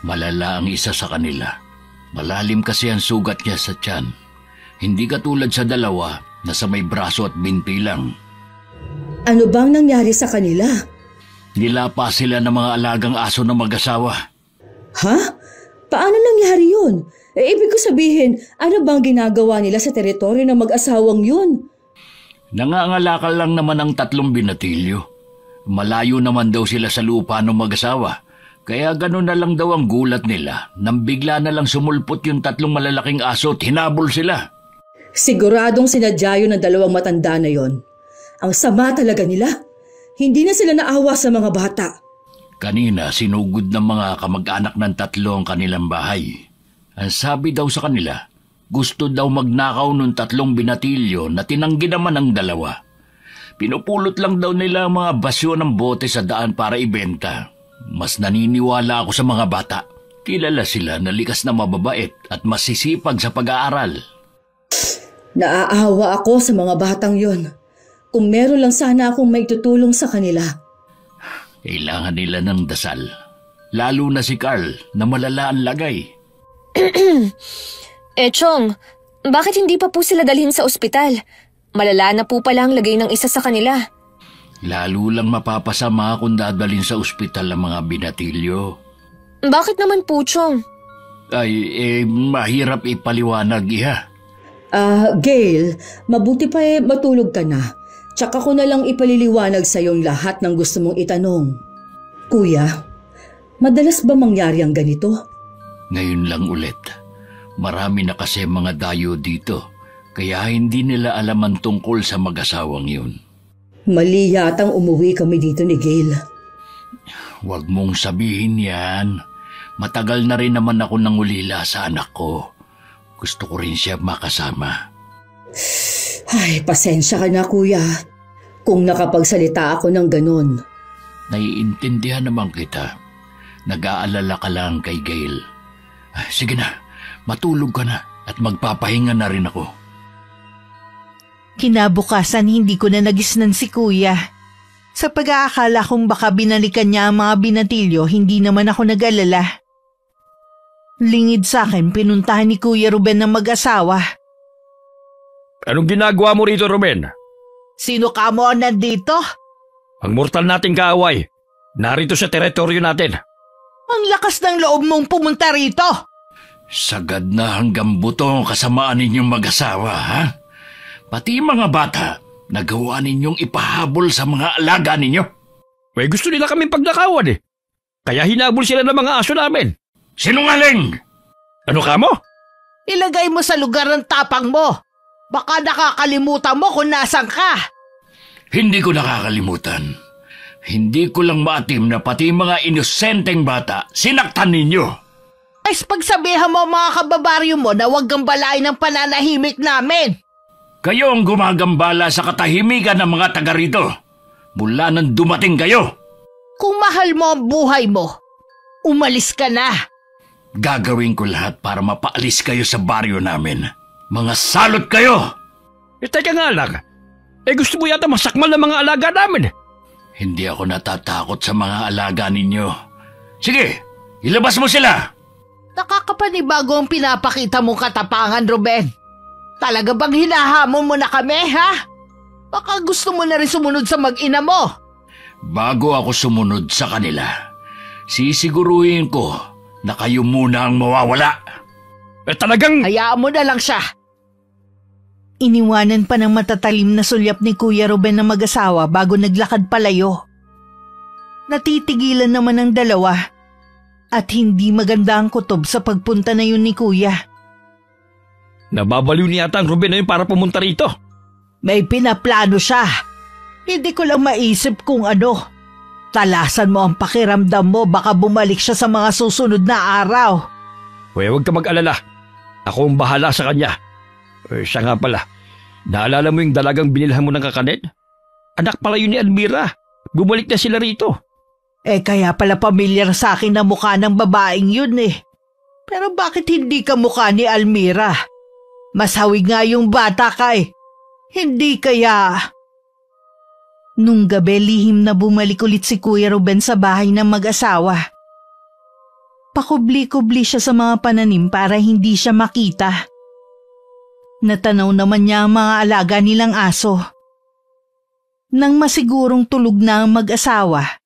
Malala ang isa sa kanila. Malalim kasi ang sugat niya sa tiyan. Hindi katulad sa 2 na sa may braso at binti lang. Ano bang nangyari sa kanila? Nilapa sila ng mga alagang aso ng mag-asawa. Ha? Paano nangyari yun? Ibig ko sabihin, ano bang ginagawa nila sa teritoryo ng mag-asawang yun? Nangangalakal lang naman ang 3 binatilyo. Malayo naman daw sila sa lupa ng mag-asawa. Kaya gano'n na lang daw ang gulat nila nang bigla na lang sumulpot yung 3 malalaking aso at hinabol sila. Siguradong sinadya yun ng 2 matanda na yon. Ang sama talaga nila. Hindi na sila naawa sa mga bata. Kanina sinugod ng mga kamag-anak ng 3 ang kanilang bahay. Ang sabi daw sa kanila, gusto daw magnakaw ng 3 binatilyo na tinanggi naman ang 2. Pinupulot lang daw nila ang mga basyo ng bote sa daan para ibenta. Mas naniniwala ako sa mga bata. Kilala sila na likas na mababait at masisipag sa pag-aaral. Naaawa ako sa mga batang yon. Kung meron lang sana akong maitutulong sa kanila. Kailangan nila ng dasal. Lalo na si Carl na malala ang lagay. Chong, bakit hindi pa po sila dalhin sa ospital? Malala na po pala ang lagay ng isa sa kanila. Lalo lang mapapasama kung dadalhin sa ospital ang mga binatilyo. Bakit naman po, Chong? Mahirap ipaliwanag, Iha. Gail, mabuti pa matulog ka na. Tsaka ko na lang ipaliliwanag sa iyong lahat ng gusto mong itanong. Kuya, madalas ba mangyari ang ganito? Ngayon lang ulit. Marami na kasi mga dayo dito, kaya hindi nila alam ang tungkol sa mag-asawang yun. Mali yatang umuwi kami dito ni Gail. Huwag mong sabihin yan. Matagal na rin naman ako nangulila sa anak ko. Gusto ko rin siya makasama. Ay, pasensya ka na, Kuya. Kung nakapagsalita ako ng ganun. Naiintindihan naman kita. Nag-aalala ka lang kay Gail. Sige na, matulog ka na at magpapahinga na rin ako. Kinabukasan hindi ko na nagisnan si Kuya. Sa pag-aakala kong baka binalikan niya ang mga binatilyo, hindi naman ako nag-alala. Lingid sa akin, pinuntahan ni Kuya Ruben ng mag-asawa. Anong ginagawa mo rito, Ruben? Sino ka mo nandito? Ang mortal nating kaaway. Narito sa teritoryo natin. Ang lakas ng loob mong pumunta rito. Sagad na hanggang buto ang kasamaan ninyong mag-asawa, ha? Pati mga bata, nagawa ninyong ipahabol sa mga alaga ninyo. Gusto nila kaming pagnakawan eh. Kaya hinabol sila ng mga aso namin. Sinungaling! Ano ka mo? Ilagay mo sa lugar ng tapang mo. Baka nakakalimutan mo kung nasan ka. Hindi ko nakakalimutan. Hindi ko lang maatim na pati mga inosenteng bata sinaktan ninyo. Ay, pagsabihan mo mga kababaryo mo na huwag gambalain ng pananahimik namin. Kayo ang gumagambala sa katahimikan ng mga taga rito. Mula nang dumating kayo. Kung mahal mo ang buhay mo, umalis ka na. Gagawin ko lahat para mapaalis kayo sa baryo namin. Mga salot kayo! Teka nga lang. Gusto mo yata masakmal ng mga alaga namin. Hindi ako natatakot sa mga alaga ninyo. Sige, ilabas mo sila! Nakakapanibago ang pinapakita mong katapangan, Ruben. Talaga bang hinahamon mo na kami, ha? Baka gusto mo na rin sumunod sa mag-ina mo. Bago ako sumunod sa kanila, sisiguruhin ko na kayo muna ang mawawala. Talagang... Hayaan mo na lang siya. Iniwanan pa ng matatalim na sulyap ni Kuya Ruben na mag-asawa bago naglakad palayo. Natitigilan naman ang dalawa at hindi maganda ang kutob sa pagpunta na yun ni Kuya. Nababaliw niya ata ang Ruben na yun para pumunta rito. May pinaplano siya. Hindi ko lang maisip kung ano. Talasan mo ang pakiramdam mo, baka bumalik siya sa mga susunod na araw. Huwag ka mag-alala. Ako ang bahala sa kanya. Siya nga pala. Naalala mo yung dalagang binilhan mo ng kakanin? Anak pala yun ni Almira. Bumalik na sila rito. Kaya pala pamilyar sa akin na mukha ng babaeng yun eh. Pero bakit hindi ka mukha ni Almira? Mas hawig nga yung bata ka eh. Hindi kaya... Nung gabi lihim na bumalik ulit si Kuya Ruben sa bahay ng mag-asawa. Pakubli-kubli siya sa mga pananim para hindi siya makita. Natanaw naman niya ang mga alaga nilang aso. Nang masigurong tulog na ang mag-asawa,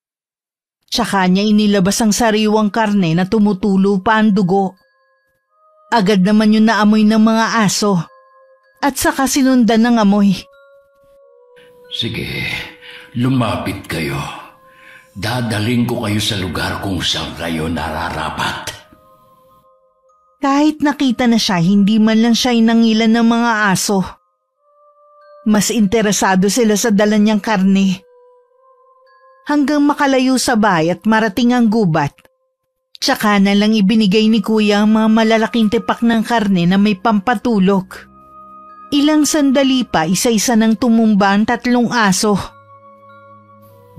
tsaka niya inilabas ang sariwang karne na tumutulo pa ang dugo. Agad naman yun naamoy ng mga aso at saka sinundan ng amoy. Sige, lumapit kayo. Dadaling ko kayo sa lugar kung saan kayo nararapat. Kahit nakita na siya, hindi man lang siya inangilan ng mga aso. Mas interesado sila sa dala niyang karne. Hanggang makalayo sa bahay at marating ang gubat, tsaka na lang ibinigay ni Kuya ang mga malalaking tipak ng karne na may pampatulog. Ilang sandali pa, isa-isa nang tumumba ang 3 aso.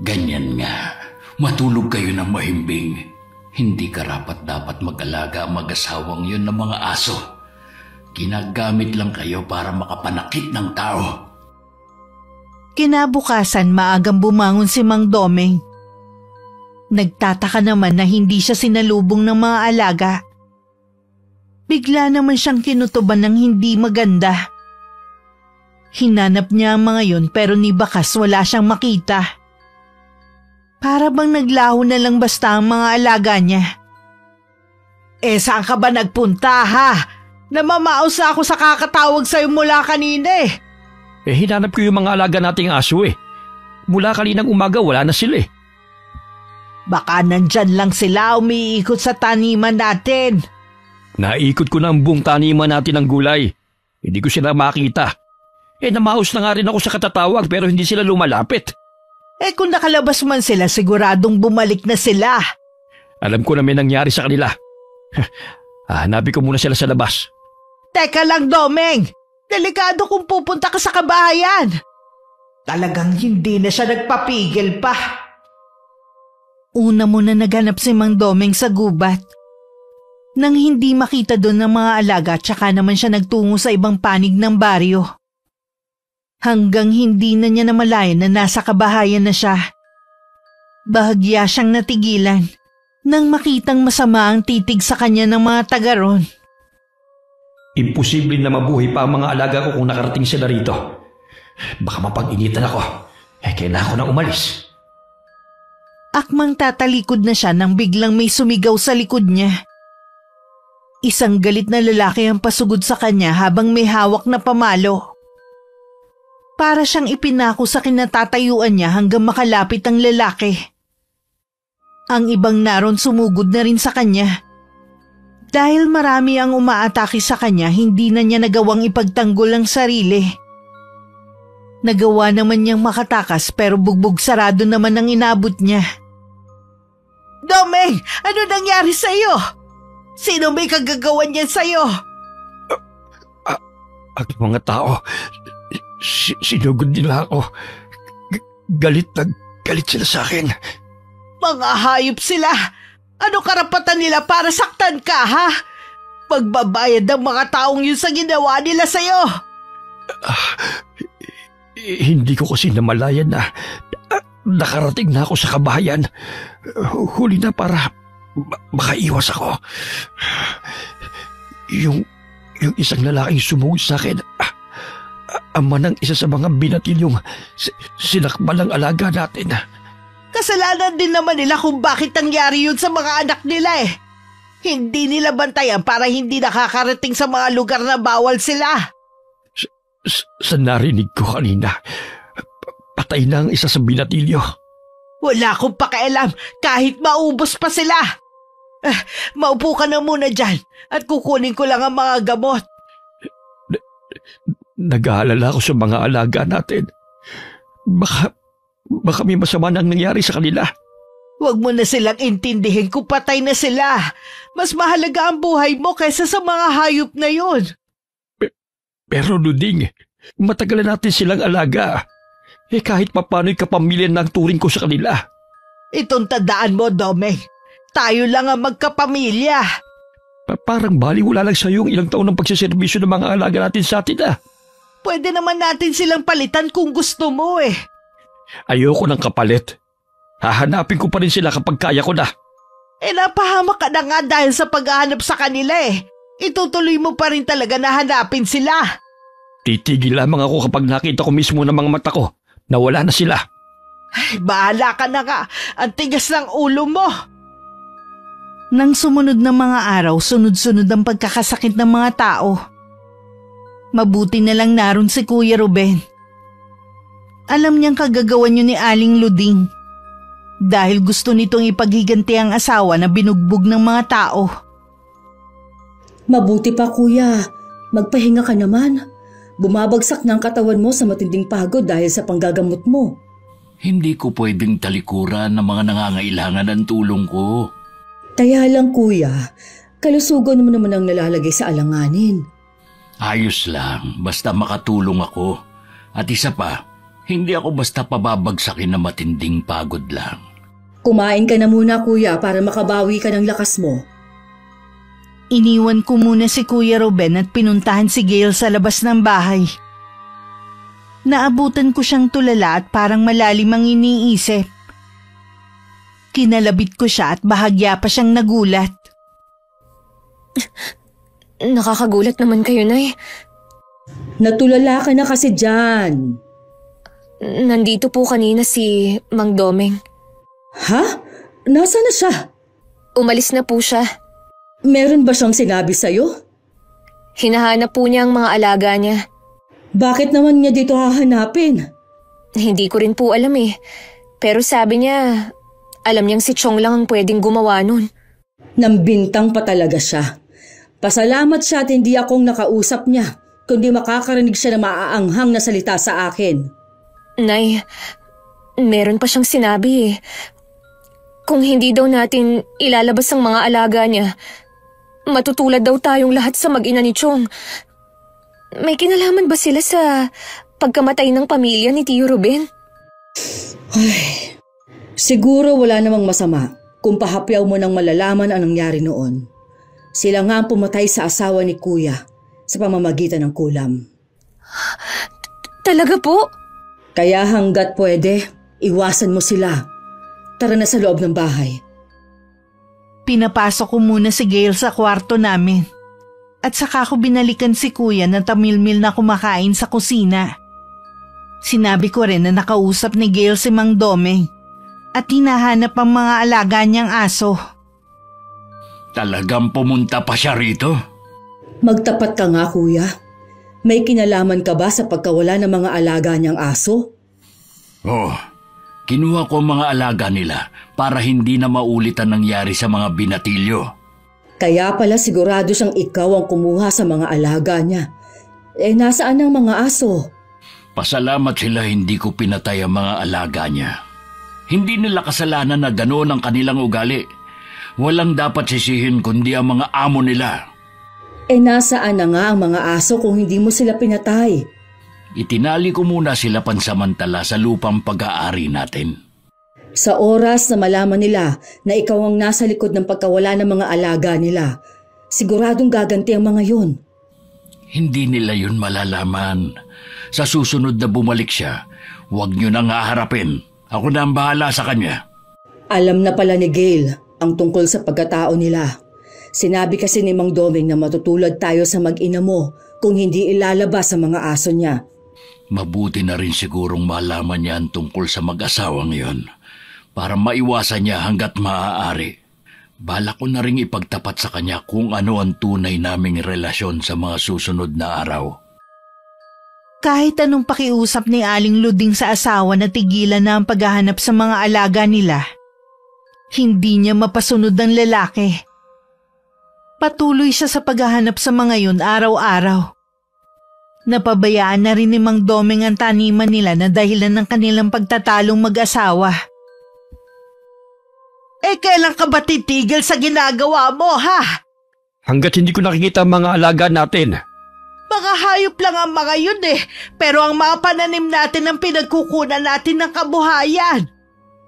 Ganyan nga, matulog kayo ng mahimbing. Hindi karapat-dapat mag-alaga ang mag-asawang yun ng mga aso. Ginagamit lang kayo para makapanakit ng tao. Kinabukasan maagang bumangon si Mang Domeng. Nagtataka naman na hindi siya sinalubong ng mga alaga. Bigla naman siyang kinutuban ng hindi maganda. Hinanap niya ang mga yun pero ni bakas wala siyang makita. Para bang naglaho na lang basta ang mga alaga niya. Saan ka ba nagpunta ha? Namamaos na ako sa kakatawag sa'yo mula kanina eh. Hinanap ko yung mga alaga nating aso eh. Mula kaninang umaga wala na sila eh. Baka nandyan lang sila umiikot sa taniman natin. Naikot ko na ang buong taniman natin ng gulay. Hindi ko sila makita. Namaos na nga rin ako sa katatawag pero hindi sila lumalapit. Kung nakalabas man sila, siguradong bumalik na sila. Alam ko na may nangyari sa kanila. Hanapin ko muna sila sa labas. Teka lang, Domeng. Delikado kung pupunta ka sa kabahayan. Talagang hindi na siya nagpapigil pa. Una muna naghanap si Mang Domeng sa gubat. Nang hindi makita doon ng mga alaga, tsaka naman siya nagtungo sa ibang panig ng baryo. Hanggang hindi na niya namalayan na nasa kabahayan na siya. Bahagya siyang natigilan nang makitang masama ang titig sa kanya ng mga taga ron. Imposible na mabuhay pa ang mga alaga ko kung nakarating sila rito. Baka mapag-initan ako. Kailangan ko na umalis. Akmang tatalikod na siya nang biglang may sumigaw sa likod niya. Isang galit na lalaki ang pasugod sa kanya habang may hawak na pamalo. Para siyang ipinako sa kinatatayuan niya hanggang makalapit ang lalaki. Ang ibang naron sumugod na rin sa kanya. Dahil marami ang umaatake sa kanya, hindi na niya nagawang ipagtanggol ang sarili. Nagawa naman niyang makatakas pero bugbog sarado naman ang inabot niya. Domeng! Ano nangyari sa'yo? Sino may kagagawan niyan sa'yo? Ang mga tao, sinugod nila ako. Galit sila sa akin. Mga hayop sila! Ano karapatan nila para saktan ka, ha? Magbabayad ang mga taong yun sa ginawa nila sa'yo. Hindi ko kasi namalayan na nakarating na ako sa kabahayan. Huli na para makaiwas ako. Yung isang lalaking sumugod sa akin, ama ng isa sa mga binatilyong sinakmal ang alaga natin. Kasalanan din naman nila kung bakit nangyari yun sa mga anak nila eh. Hindi nila bantayan para hindi nakakarating sa mga lugar na bawal sila. Sa narinig ko kanina, patay na ang isa sa binatilyo. Wala akong pakialam kahit maubos pa sila. Maupo ka na muna dyan at kukunin ko lang ang mga gamot. Nag-aalala ako sa mga alaga natin. Baka may masama nang nangyari sa kanila. Huwag mo na silang intindihin kung patay na sila. Mas mahalaga ang buhay mo kaysa sa mga hayop na yun. Pero Luding, matagal na natin silang alaga. Kahit papano'y kapamilya ng turing ko sa kanila. Itong tandaan mo, Domeng. Tayo lang ang magkapamilya. Parang baliwala lang sa yung ilang taon ng pagsiservisyo ng mga alaga natin sa atin. Pwede naman natin silang palitan kung gusto mo eh. Ayoko ng kapalit. Hahanapin ko pa rin sila kapag kaya ko na. Napahamak ka na nga dahil sa paghahanap sa kanila eh. Itutuloy mo pa rin talaga na hanapin sila. Titigil lamang ako kapag nakita ko mismo ng mga mata ko na wala na sila. Ay, bahala ka na ka. Ang tigas ng ulo mo. Nang sumunod na mga araw, sunod-sunod ang pagkakasakit ng mga tao. Mabuti na lang naroon si Kuya Ruben. Alam niyang kagagawan niyo ni Aling Luding. Dahil gusto nitong ipaghiganti ang asawa na binugbog ng mga tao. Mabuti pa kuya, magpahinga ka naman. Bumabagsak na ang katawan mo sa matinding pagod dahil sa panggagamot mo. Hindi ko pwedeng talikuran ng mga nangangailangan ng tulong ko. Kaya lang kuya, kalusugan mo naman ang nalalagay sa alanganin. Ayos lang, basta makatulong ako. At isa pa, hindi ako basta pababagsakin na matinding pagod lang. Kumain ka na muna kuya para makabawi ka ng lakas mo. Iniwan ko muna si Kuya Ruben at pinuntahan si Gail sa labas ng bahay. Naabutan ko siyang tulala at parang malalim ang iniisip. Kinalabit ko siya at bahagya pa siyang nagulat. Nakakagulat naman kayo, Nay. Natulala ka na kasi dyan. Nandito po kanina si Mang Domeng. Ha? Nasaan na siya? Umalis na po siya. Meron ba siyang sinabi sa'yo? Hinahanap po niya ang mga alaga niya. Bakit naman niya dito hahanapin? Hindi ko rin po alam eh. Pero sabi niya, alam niyang si Chong lang ang pwedeng gumawa nun. Nambintang pa talaga siya. Pasalamat siya at hindi akong nakausap niya, kundi makakarinig siya na maaanghang na salita sa akin. Nay, meron pa siyang sinabi eh. Kung hindi daw natin ilalabas ang mga alaga niya, matutulad daw tayong lahat sa mag-ina ni Chong. May kinalaman ba sila sa pagkamatay ng pamilya ni Tio Ruben? Ay, siguro wala namang masama kung pahapyaw mo nang malalaman ang nangyari noon. Sila nga ang pumatay sa asawa ni Kuya sa pamamagitan ng kulam. Talaga po? Kaya hanggat pwede, iwasan mo sila. Tara na sa loob ng bahay. Pinapasok ko muna si Gail sa kwarto namin. At saka ko binalikan si Kuya na tamilmil na kumakain sa kusina. Sinabi ko rin na nakausap ni Gail si Mang Domeng at hinahanap ang mga alaga niyang aso. Talagang pumunta pa siya rito? Magtapat ka nga, kuya. May kinalaman ka ba sa pagkawala ng mga alaga niyang aso? Oo. Kinuha ko ang mga alaga nila para hindi na maulit ang nangyari sa mga binatilyo. Kaya pala sigurado siyang ikaw ang kumuha sa mga alaga niya. Nasaan ang mga aso? Pasalamat sila hindi ko pinatay ang mga alaga niya. Hindi nila kasalanan na ganoon ang kanilang ugali. Walang dapat sisihin kundi ang mga amo nila. Nasaan na nga ang mga aso kung hindi mo sila pinatay? Itinali ko muna sila pansamantala sa lupang pag-aari natin. Sa oras na malaman nila na ikaw ang nasa likod ng pagkawala ng mga alaga nila, siguradong gaganti ang mga yun. Hindi nila yun malalaman. Sa susunod na bumalik siya, huwag niyo nang haharapin. Ako na ang bahala sa kanya. Alam na pala ni Gail ang tungkol sa pagkatao nila. Sinabi kasi ni Mang Doming na matutulad tayo sa mag-ina mo kung hindi ilalabas ang mga aso niya. Mabuti na rin sigurong malaman niya ang tungkol sa mag-asawang yon para maiwasan niya hanggat maaari. Balak ko na rin ipagtapat sa kanya kung ano ang tunay naming relasyon sa mga susunod na araw. Kahit anong pakiusap ni Aling Luding sa asawa na tigilan na ang paghahanap sa mga alaga nila, hindi niya mapasunod ang lalaki. Patuloy siya sa paghahanap sa mga yun araw-araw. Napabayaan na rin ni Mang Doming ang taniman nila na dahilan ng kanilang pagtatalong mag-asawa. Kailan ka ba titigil sa ginagawa mo, ha? Hanggat hindi ko nakikita ang mga alaga natin. Mga hayop lang ang mga yun pero ang mga pananim natin ang pinagkukunan natin ng kabuhayan.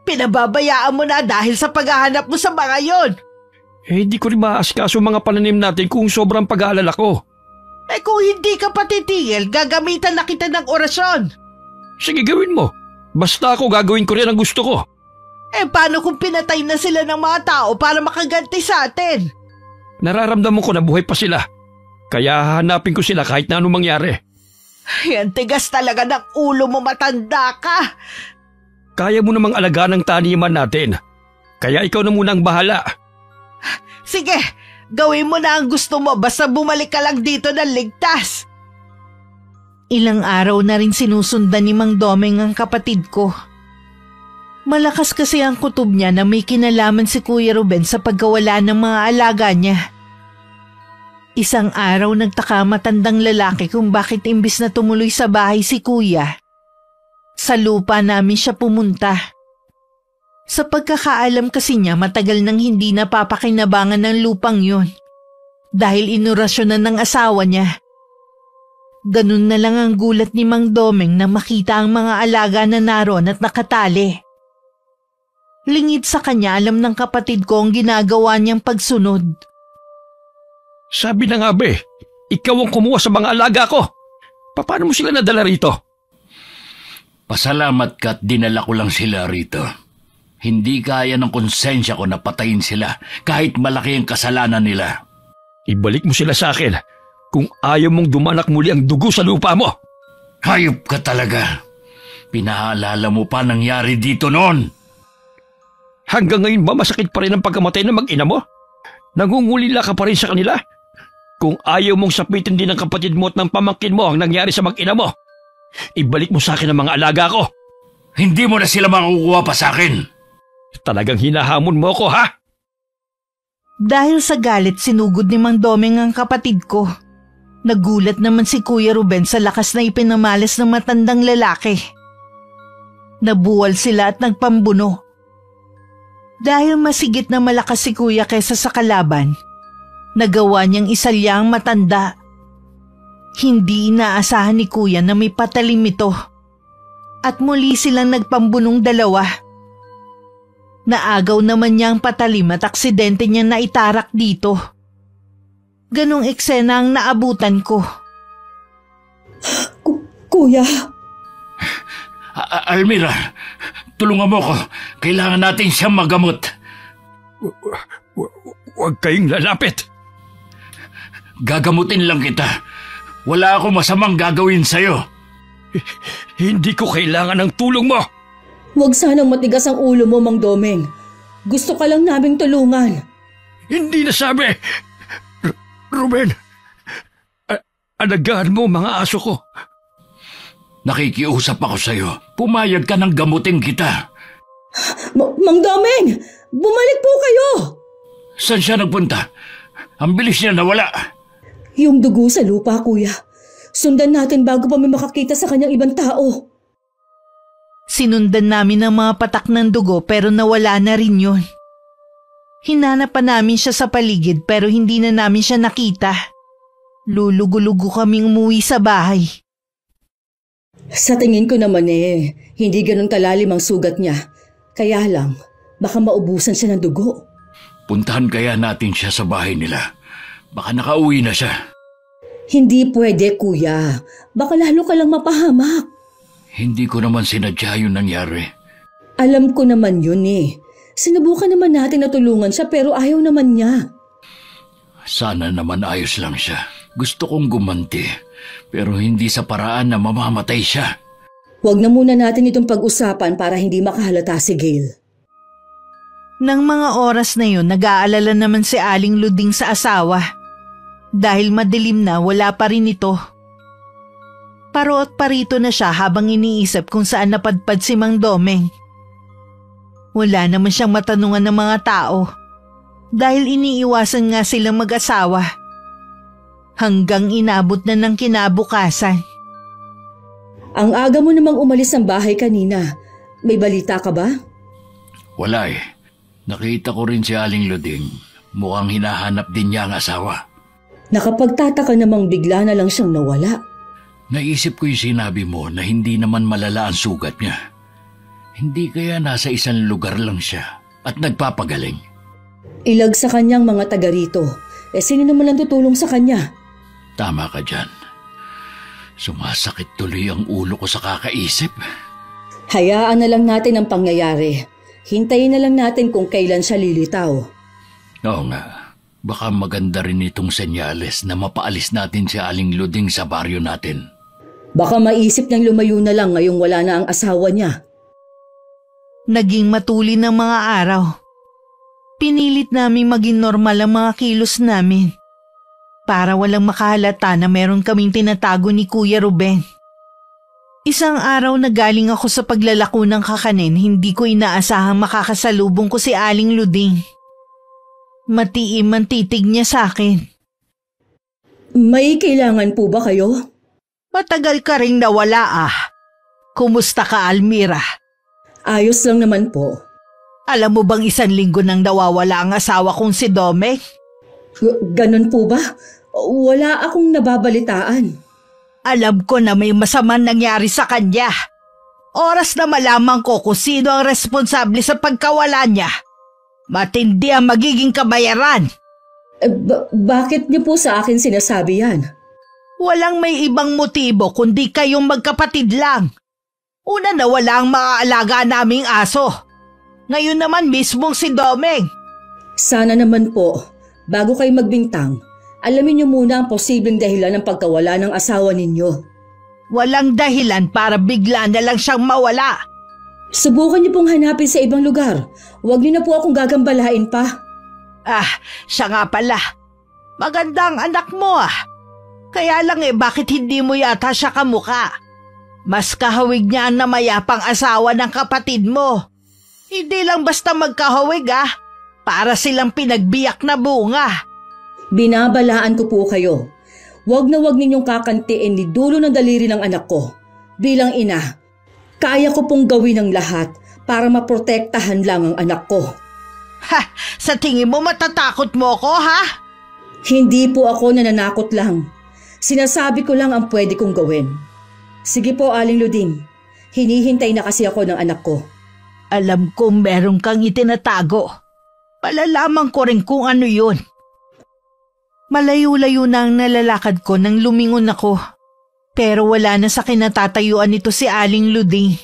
Pinababayaan mo na dahil sa paghahanap mo sa mga yun. Hindi ko rin maasikaso mga pananim natin kung sobrang pag-aalala ko. Kung hindi ka patitigil, gagamitan na kita ng orasyon. Sige, gawin mo. Basta ako gagawin ko rin ang gusto ko. Paano kung pinatay na sila ng mga tao para makaganti sa atin? Nararamdaman ko na buhay pa sila. Kaya hanapin ko sila kahit na anong mangyari. Yan, tigas talaga ng ulo mo, matanda ka. Kaya mo namang alagaan ang taniman natin. Kaya ikaw na muna ang bahala. Sige, gawin mo na ang gusto mo basta bumalik ka lang dito ng ligtas. Ilang araw na rin sinusundan ni Mang Doming ang kapatid ko. Malakas kasi ang kutob niya na may kinalaman si Kuya Ruben sa pagkawala ng mga alaga niya. Isang araw nagtaka matandang lalaki kung bakit imbis na tumuloy sa bahay si Kuya, sa lupa namin siya pumunta. Sa pagkakaalam kasi niya matagal nang hindi napapakinabangan ng lupang yun dahil inurasyonan ng asawa niya. Ganun na lang ang gulat ni Mang Doming na makita ang mga alaga na naroon at nakatali. Lingid sa kanya alam ng kapatid ko ang ginagawa niyang pagsunod. Sabi na nga ba ikaw ang kumuha sa mga alaga ko. Paano mo sila nadala rito? Pasalamat ka at dinala ko lang sila rito. Hindi kaya ng konsensya ko na patayin sila kahit malaki ang kasalanan nila. Ibalik mo sila sa akin kung ayaw mong dumanak muli ang dugo sa lupa mo. Hayop ka talaga. Pinaalala mo pa nangyari dito noon. Hanggang ngayon ba masakit pa rin ang pagkamatay ng mag-ina mo? Nangungulila ka pa rin sa kanila? Kung ayaw mong sapitin din ng kapatid mo at ng pamangkin mo ang nangyari sa mag-ina mo, ibalik mo sa akin ang mga alaga ko. Hindi mo na sila makukuha pa sa akin. Talagang hinahamon mo ako, ha? Dahil sa galit sinugod ni Mang Doming ang kapatid ko. Nagulat naman si Kuya Ruben sa lakas na ipinamalas ng matandang lalaki. Nabuwal sila at nagpambuno. Dahil masigit na malakas si Kuya kaysa sa kalaban, nagawa niyang isalya ang matanda. Hindi inaasahan ni Kuya na may patalim ito. At muli silang nagpambunong dalawa. Naagaw naman niya ang patalim at aksidente niya na itarak dito. Ganong eksena ang naabutan ko. Kuya! Almira, tulungan mo ko. Kailangan natin siyang magamot. Huwag kayong lalapit. Gagamutin lang kita. Wala akong masamang gagawin sa'yo. Hindi ko kailangan ng tulong mo. Huwag sanang matigas ang ulo mo, Mang Domeng. Gusto ka lang naming tulungan. Hindi nasabi! Ruben, alagaan mo mga aso ko. Nakikiusap ako sa'yo. Pumayag ka ng gamutin kita. Mang Domeng! Bumalik po kayo! Saan siya nagpunta? Ang bilis niya nawala. Yung dugo sa lupa, kuya. Sundan natin bago pa may makakita sa kanyang ibang tao. Sinundan namin ang mga patak ng dugo pero nawala na rin yun. Hinanap pa namin siya sa paligid pero hindi na namin siya nakita. Lulugo-lugo kaming umuwi sa bahay. Sa tingin ko naman hindi ganun kalalim ang sugat niya. Kaya lang, baka maubusan siya ng dugo. Puntahan kaya natin siya sa bahay nila. Baka nakauwi na siya. Hindi pwede, kuya. Baka lalo ka lang mapahamak. Hindi ko naman sinadya yung nangyari. Alam ko naman yun Sinubukan naman natin na tulungan siya pero ayaw naman niya. Sana naman ayos lang siya. Gusto kong gumanti, pero hindi sa paraan na mamamatay siya. Huwag na muna natin itong pag-usapan para hindi makahalata si Gail. Nang mga oras na yun, nag-aalala naman si Aling Luding sa asawa. Dahil madilim na, wala pa rin ito. Parot parito na siya habang iniisip kung saan napadpad si Mang Domeng. Wala naman siyang matanungan ng mga tao dahil iniiwasan nga silang mag-asawa. Hanggang inabot na ng kinabukasan. Ang aga mo namang umalis ng bahay kanina. May balita ka ba? Wala Nakita ko rin si Aling Luding. Mukhang hinahanap din niya ang asawa. Nakapagtataka namang bigla na lang siyang nawala. Naisip ko yung sinabi mo na hindi naman malala ang sugat niya. Hindi kaya nasa isang lugar lang siya at nagpapagaling? Ilag sa kanyang mga taga rito. Sino naman ang tutulong sa kanya? Tama ka dyan. Sumasakit tuloy ang ulo ko sa kakaisip. Hayaan na lang natin ang pangyayari. Hintayin na lang natin kung kailan siya lilitaw. Oo nga. Baka maganda rin itong senyales na mapaalis natin si Aling Luding sa baryo natin. Baka maisip niyang lumayo na lang ngayong wala na ang asawa niya. Naging matulin ng mga araw. Pinilit namin maging normal ang mga kilos namin. Para walang makahalata na meron kaming tinatago ni Kuya Ruben. Isang araw na galing ako sa paglalako ng kakanin, hindi ko inaasahang makakasalubong ko si Aling Luding. Matiim ang titig niya sa akin. May kailangan po ba kayo? Matagal ka ring nawala Kumusta ka, Almira? Ayos lang naman po. Alam mo bang 1 linggo nang nawawala ang asawa kong si Domeng? Ganun po ba? Wala akong nababalitaan. Alam ko na may masamang nangyari sa kanya. Oras na malaman ko kung sino ang responsable sa pagkawala niya. Matindi ang magiging kabayaran. Bakit niyo po sa akin sinasabi yan? Walang may ibang motibo kundi kayong magkapatid lang. Una na wala ang mga alaga naming aso. Ngayon naman mismong si Domeng. Sana naman po, bago kayo magbintang, alamin niyo muna ang posibleng dahilan ng pagkawala ng asawa ninyo. Walang dahilan para bigla na lang siyang mawala. Subukan niyo pong hanapin sa ibang lugar. Huwag niyo na po akong gagambalain pa. Siya nga pala. Maganda ang anak mo Kaya lang bakit hindi mo yata siya kamukha? Mas kahawig niya na mayapang asawa ng kapatid mo. Hindi lang basta magkahawig para silang pinagbiyak na bunga. Binabalaan ko po kayo. Huwag na huwag ninyong kakantiin ni dulo ng daliri ng anak ko. Bilang ina, kaya ko pong gawin ang lahat para maprotektahan lang ang anak ko. Sa tingin mo matatakot mo ko Hindi po ako nananakot lang. Sinasabi ko lang ang pwede kong gawin. Sige po, Aling Luding. Hinihintay na kasi ako ng anak ko. Alam kong meron kang itinatago. Palalaman ko rin kung ano yun. Malayo-layo na ang nalalakad ko nang lumingon ako. Pero wala na sa kinatatayuan nito si Aling Luding.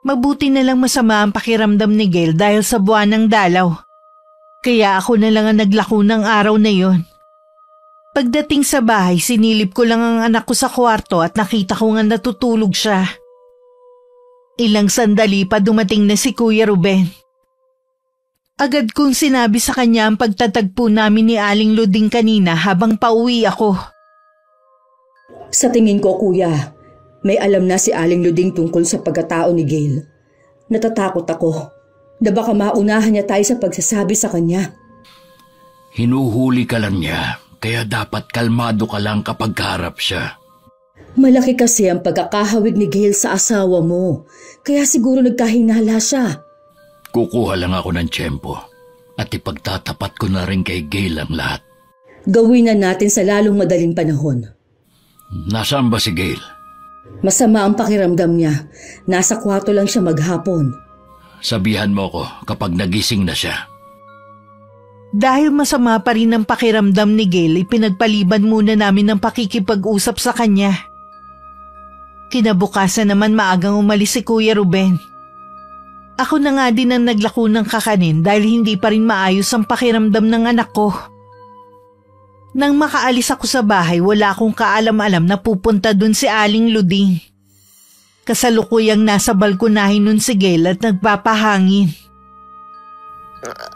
Mabuti na lang masama ang pakiramdam ni Gail dahil sa buwan ng dalaw. Kaya ako na lang ang naglako ng araw na yon. Pagdating sa bahay, sinilip ko lang ang anak ko sa kwarto at nakita ko nga natutulog siya. Ilang sandali pa dumating na si Kuya Ruben. Agad kong sinabi sa kanya ang pagtatagpo namin ni Aling Luding kanina habang pauwi ako. Sa tingin ko, Kuya, may alam na si Aling Luding tungkol sa pagkatao ni Gail. Natatakot ako na baka maunahan niya tayo sa pagsasabi sa kanya. Hinuhuli ka lang niya, kaya dapat kalmado ka lang kapag kaharap siya. Malaki kasi ang pagkakahawig ni Gail sa asawa mo, kaya siguro nagkahinala siya. Kukuha lang ako ng tiyempo at ipagtatapat ko na rin kay Gail ang lahat. Gawin na natin sa lalong madaling panahon. Nasaan ba si Gail? Masama ang pakiramdam niya. Nasa kwarto lang siya maghapon. Sabihan mo ko kapag nagising na siya. Dahil masama pa rin ang pakiramdam ni Gail, ipinagpaliban muna namin ng pakikipag-usap sa kanya. Kinabukasan naman maagang umalis si Kuya Ruben. Ako na nga din ang naglako ng kakanin dahil hindi pa rin maayos ang pakiramdam ng anak ko. Nang makaalis ako sa bahay, wala akong kaalam-alam na pupunta dun si Aling Luding. Kasalukuyang nasa balkonahin nun si Gail at nagpapahangin.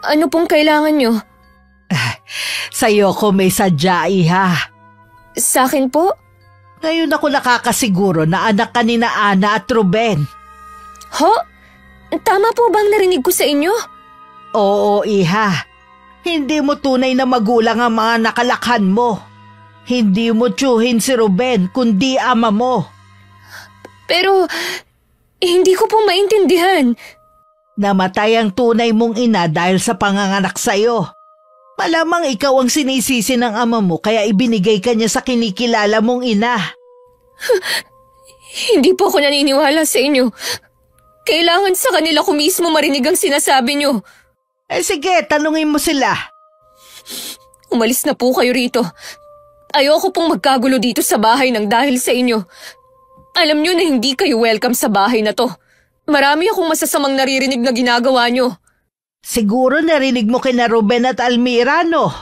Ano pong kailangan nyo? Sa'yo ko may sadya, iha. Sa akin po? Ngayon ako nakakasiguro na anak ka ni na Ana at Ruben. Ho? Tama po bang narinig ko sa inyo? Oo, iha. Hindi mo tunay na magulang ang mga nakalakhan mo. Hindi mo tiyuhin si Ruben, kundi ama mo. Pero, hindi ko po maintindihan. Namatay ang tunay mong ina dahil sa panganganak sa'yo. Malamang ikaw ang sinisisi ng ama mo kaya ibinigay ka niya sa kinikilala mong ina. Hindi po ako naniniwala sa inyo. Kailangan sa kanila ko mismo marinig ang sinasabi nyo. Sige, tanungin mo sila. Umalis na po kayo rito. Ayoko pong magkagulo dito sa bahay ng dahil sa inyo. Alam nyo na hindi kayo welcome sa bahay na to. Marami akong masasamang naririnig na ginagawa nyo. Siguro narinig mo kina Ruben at Almira, no?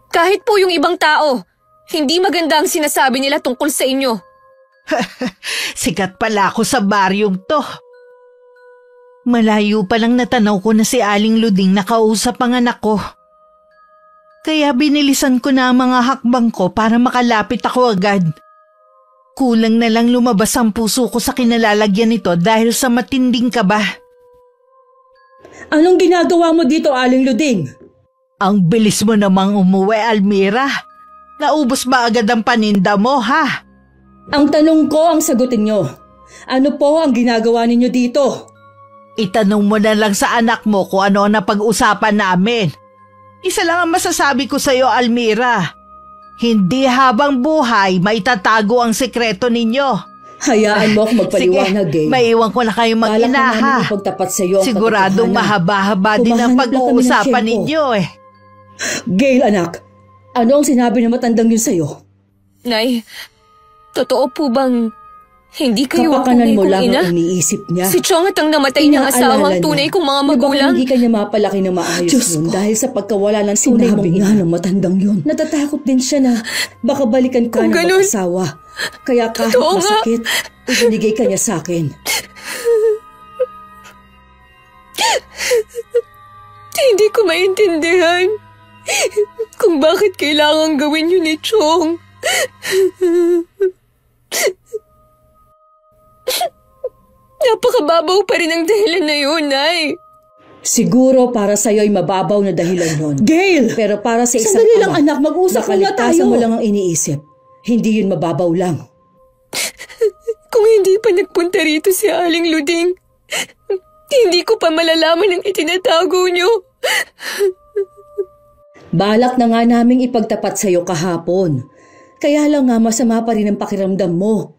Kahit po yung ibang tao, hindi maganda ang sinasabi nila tungkol sa inyo. Sikat pala ako sa baryong to. Malayo pa lang natanaw ko na si Aling Luding nakausap ang anak ko. Kaya binilisan ko na ang mga hakbang ko para makalapit ako agad. Kulang na lang lumabas ang puso ko sa kinalalagyan nito dahil sa matinding kaba. Anong ginagawa mo dito, Aling Luding? Ang bilis mo namang umuwi, Almira. Naubos ba agad ang paninda mo, ha? Ang tanong ko ang sagutin nyo. Ano po ang ginagawa ninyo dito? Itanong mo na lang sa anak mo kung ano ang napag-usapan namin. Isa lang ang masasabi ko sa iyo, Almira. Hindi habang buhay maitatago ang sekreto ninyo. Hayaan mo ako magpaliwanag. Sige, maiwan ko na kayong mag-ina, ha? Siguradong mahaba-haba din ang pag-uusapan ninyo, eh. Gail, anak. Ano ang sinabi ng matandang yun sa'yo? Nay, totoo po bang hindi kayo ang Kapakanan tunay mo kong lang ina? ang iniisip niya. Si Chong at ang namatay niyang asawang tunay kong mga magulang. Hindi ka niya mapalaki na maayos yun dahil sa pagkawala ng tunay mong ina ng matandang yun. Natatakot din siya na baka balikan ka ng mag-asawa. Kaya kahit masakit, ibinigay ka niya sa akin. Hindi ko maintindihan kung bakit kailangan gawin yun ni Chong. Napakababaw pa rin ang dahilan na yun, Nay. Siguro para sa'yo ay mababaw na dahilan yun. Gail! Pero para sa isang sandali lang, anak, mag-usap muna tayo. Mo lang ang iniisip. Hindi yun mababaw lang. Kung hindi pa nagpunta rito si Aling Luding, hindi ko pa malalaman ang itinatago niyo. Balak na nga naming ipagtapat sa'yo kahapon. Kaya lang nga masama pa rin ang pakiramdam mo.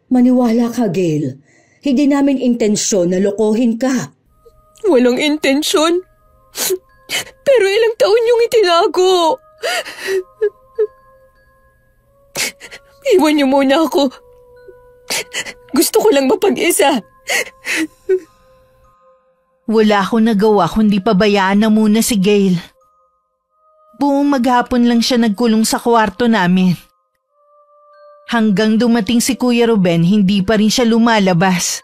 Maniwala ka, Gail. Hindi namin intensyon na lokohin ka. Walang intensyon. Pero ilang taon yung itinago. Iwan niyo muna ako. Gusto ko lang mapag-isa. Wala akong nagawa kundi pabayaan na muna si Gail. Buong maghapon lang siya nagkulong sa kwarto namin. Hanggang dumating si Kuya Ruben, hindi pa rin siya lumalabas.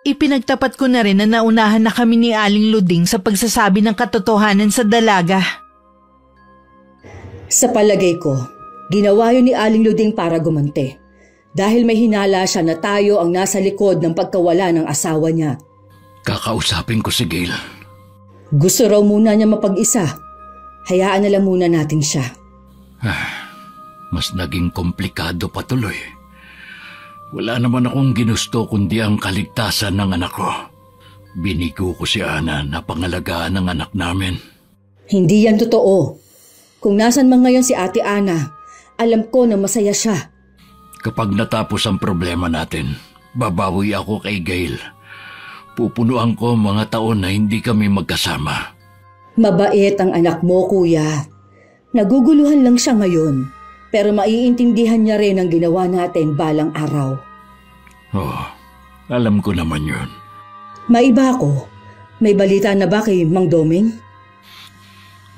Ipinagtapat ko na rin na naunahan na kami ni Aling Luding sa pagsasabi ng katotohanan sa dalaga. Sa palagay ko, ginawa yun ni Aling Luding para gumante. Dahil may hinala siya na tayo ang nasa likod ng pagkawala ng asawa niya. Kakausapin ko si Gail. Gusto raw muna niya mapag-isa. Hayaan na lang muna natin siya. Mas naging komplikado pa tuloy. Wala naman akong ginusto kundi ang kaligtasan ng anak ko. Binigo ko si Ana na pangalagaan ng anak namin. Hindi yan totoo. Kung nasan man ngayon si Ate Ana, alam ko na masaya siya. Kapag natapos ang problema natin, babawi ako kay Gail. Pupunuan ko mga taon na hindi kami magkasama. Mabait ang anak mo, kuya. Naguguluhan lang siya ngayon. Pero maiintindihan niya rin ang ginawa natin balang araw. Oh, alam ko naman yun. Maiba ako. May balita na ba kay Mang Doming?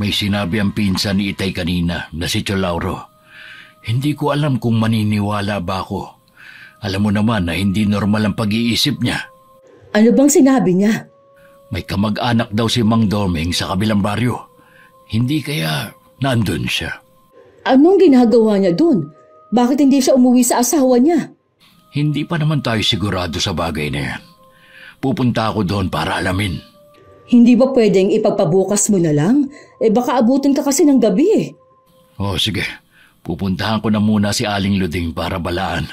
May sinabi ang pinsan ni Itay kanina na si Cholauro. Hindi ko alam kung maniniwala ba ako. Alam mo naman na hindi normal ang pag-iisip niya. Ano bang sinabi niya? May kamag-anak daw si Mang Doming sa kabilang baryo. Hindi kaya nandun siya. Anong ginagawa niya dun? Bakit hindi siya umuwi sa asawa niya? Hindi pa naman tayo sigurado sa bagay na yan. Pupunta ako doon para alamin. Hindi ba pwedeng ipagpabukas mo na lang? Baka abutin ka kasi ng gabi eh. Oh, sige. Pupuntahan ko na muna si Aling Luding para balaan.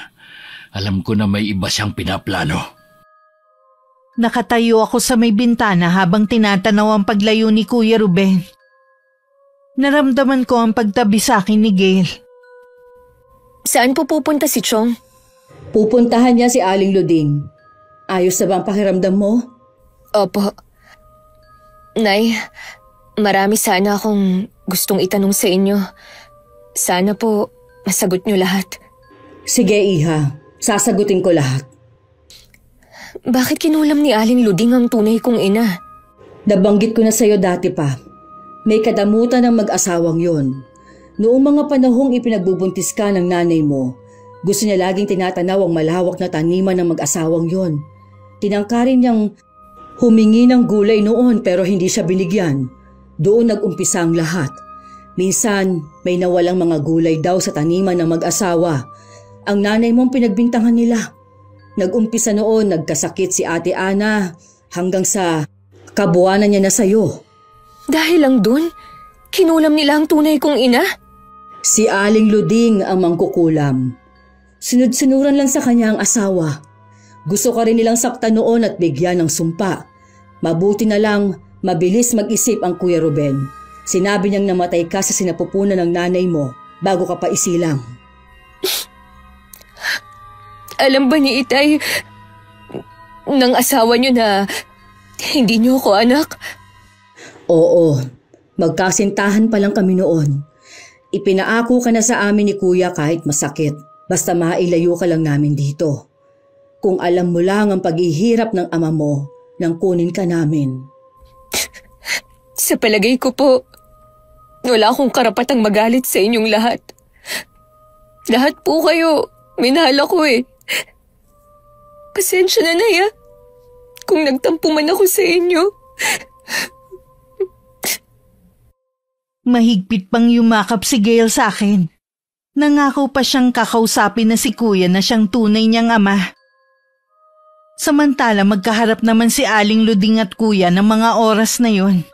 Alam ko na may iba siyang pinaplano. Nakatayo ako sa may bintana habang tinatanaw ang paglayo ni Kuya Ruben. Naramdaman ko ang pagtabi sa akin ni Gail. Saan po pupunta si Chong? Pupuntahan niya si Aling Luding. Ayos na ba ang pakiramdam mo? Opo. Nay, marami sana akong gustong itanong sa inyo. Sana po masagot niyo lahat. Sige, Iha. Sasagutin ko lahat. Bakit kinulam ni Aling Luding ang tunay kong ina? Nabanggit ko na sa'yo dati pa. May kadamutan ng mag-asawang yon. Noong mga panahong ipinagbubuntis ka ng nanay mo, gusto niya laging tinatanaw ang malawak na taniman ng mag-asawang yon. Tinangkarin niyang humingi ng gulay noon pero hindi siya binigyan. Doon nag-umpisa ang lahat. Minsan, may nawalang mga gulay daw sa taniman ng mag-asawa. Ang nanay mong pinagbintangan nila. Nag-umpisa noon, nagkasakit si Ate Ana hanggang sa kabuwanan niya na sa'yo. Dahil lang dun, kinulam nila ang tunay kong ina? Si Aling Luding ang mangkukulam. Sunod-sunuran lang sa kanya ang asawa. Gusto ka rin nilang saktan noon at bigyan ng sumpa. Mabuti na lang, mabilis mag-isip ang Kuya Ruben. Sinabi niyang namatay ka sa sinapupunan ng nanay mo bago ka pa isilang. Alam ba ni Itay ng asawa niyo na hindi niyo ako anak? Oo, magkasintahan pa lang kami noon. Ipinaako ka na sa amin ni Kuya kahit masakit, basta mailayo ka lang namin dito. Kung alam mo lang ang paghihirap ng ama mo, nang kunin ka namin. Sa palagay ko po, wala akong karapatang magalit sa inyong lahat. Lahat po kayo, minahal ako eh. Pasensya na, Naya, kung nagtampo man ako sa inyo. Mahigpit pang yumakap si Gail sa akin. Nangako pa siyang kakausapin na si Kuya na siyang tunay niyang ama. Samantala magkaharap naman si Aling Luding at Kuya ng mga oras na yon.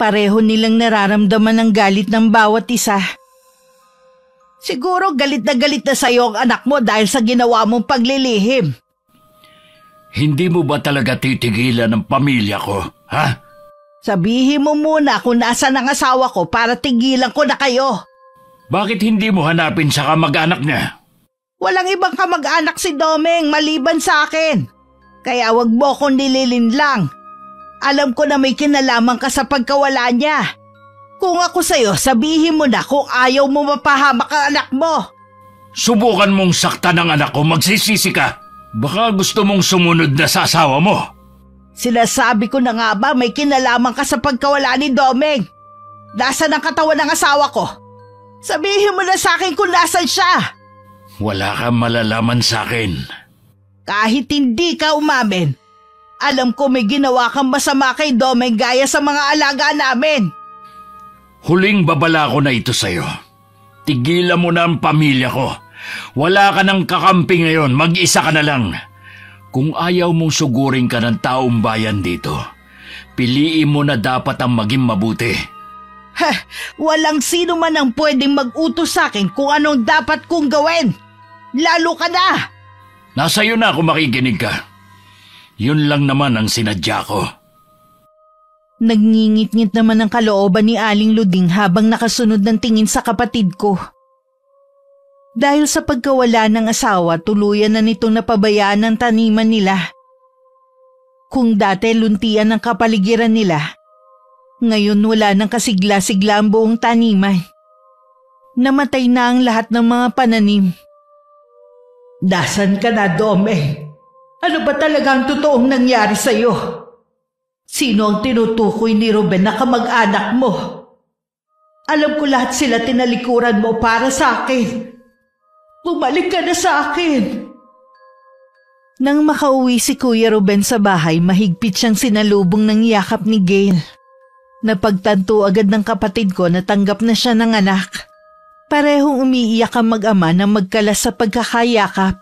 Pareho nilang nararamdaman ang galit ng bawat isa. Siguro galit na sa'yo ang anak mo dahil sa ginawa mong paglilihim. Hindi mo ba talaga titigilan ang pamilya ko, ha? Sabihin mo muna kung nasaan ang asawa ko para tigilan ko na kayo. Bakit hindi mo hanapin sa kamag-anak niya? Walang ibang kamag-anak si Domeng maliban sa akin. Kaya wag mo akong nililinlang. Alam ko na may kinalaman ka sa pagkawala niya. Kung ako sa'yo, sabihin mo na kung ayaw mo mapahamak ang anak mo. Subukan mong saktan ang anak ko, magsisisi ka. Baka gusto mong sumunod na sa asawa mo. Sinasabi ko na nga ba may kinalaman ka sa pagkawala ni Domeng? Nasaan ang katawan ng asawa ko? Sabihin mo na sa akin kung nasan siya. Wala kang malalaman sa akin. Kahit hindi ka umamin, alam ko may ginawa kang masama kay Domeng gaya sa mga alaga namin. Huling babala ko na ito sa'yo. Tigilan mo na ang pamilya ko. Wala ka ng kakampi ngayon, mag-isa ka na lang. Kung ayaw mong sugurin ka ng taong bayan dito, piliin mo na dapat ang maging mabuti. Walang sino man ang pwedeng mag-utos sa akin kung anong dapat kong gawin. Lalo ka na! Nasa iyo na kung makikinig ka. Yun lang naman ang sinadya ko. Nagngingit-ngit naman ang kalooban ni Aling Luding habang nakasunod ng tingin sa kapatid ko. Dahil sa pagkawala ng asawa, tuluyan na nitong napabayaan ang taniman nila. Kung dati luntian ang kapaligiran nila, ngayon wala nang kasigla-sigla ang buong taniman. Namatay na ang lahat ng mga pananim. Dasan ka na, Domeng? Ano ba talagang totoong nangyari sa'yo? Sino ang tinutukoy ni Ruben na kamag-anak mo? Alam ko lahat sila tinalikuran mo para sa akin. Bumalik ka na sa akin. Nang makauwi si Kuya Ruben sa bahay, mahigpit siyang sinalubong ng yakap ni Gail. Napagtanto agad ng kapatid ko na tanggap na siya ng anak. Parehong umiiyak ang mag-ama na magkalas sa pagkakayakap.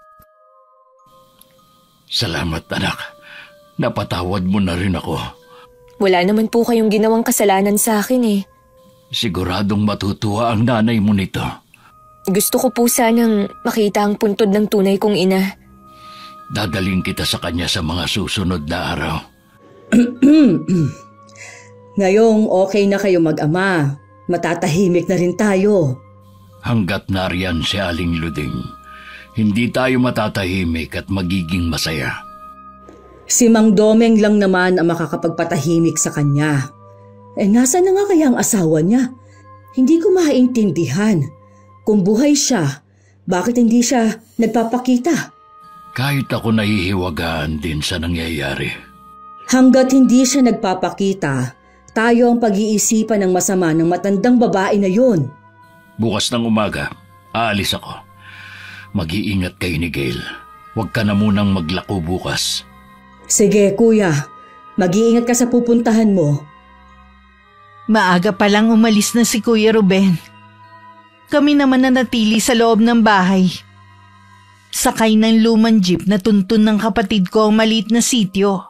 Salamat, anak. Napatawad mo na rin ako. Wala naman po kayong ginawang kasalanan sa akin eh. Siguradong matutuwa ang nanay mo nito. Gusto ko po sanang makita ang puntod ng tunay kong ina. Dadaling kita sa kanya sa mga susunod na araw. Ngayong okay na kayo mag-ama, matatahimik na rin tayo. Hanggat nariyan si Aling Luding, hindi tayo matatahimik at magiging masaya. Si Mang Domeng lang naman ang makakapagpatahimik sa kanya. Nasaan na nga kaya ang asawa niya? Hindi ko maintindihan. Kung buhay siya, bakit hindi siya nagpapakita? Kahit ako nahihiwagaan din sa nangyayari. Hanggat hindi siya nagpapakita, tayo ang pag-iisipan ng masama ng matandang babae na yun. Bukas ng umaga, aalis ako. Mag-iingat kayo ni Gail. Huwag ka na munang maglako bukas. Sige, kuya. Mag-iingat ka sa pupuntahan mo. Maaga pa lang umalis na si Kuya Ruben. Kami naman nanatili sa loob ng bahay. Sakay ng lumang jeep na tuntun ng kapatid ko ang maliit na sityo.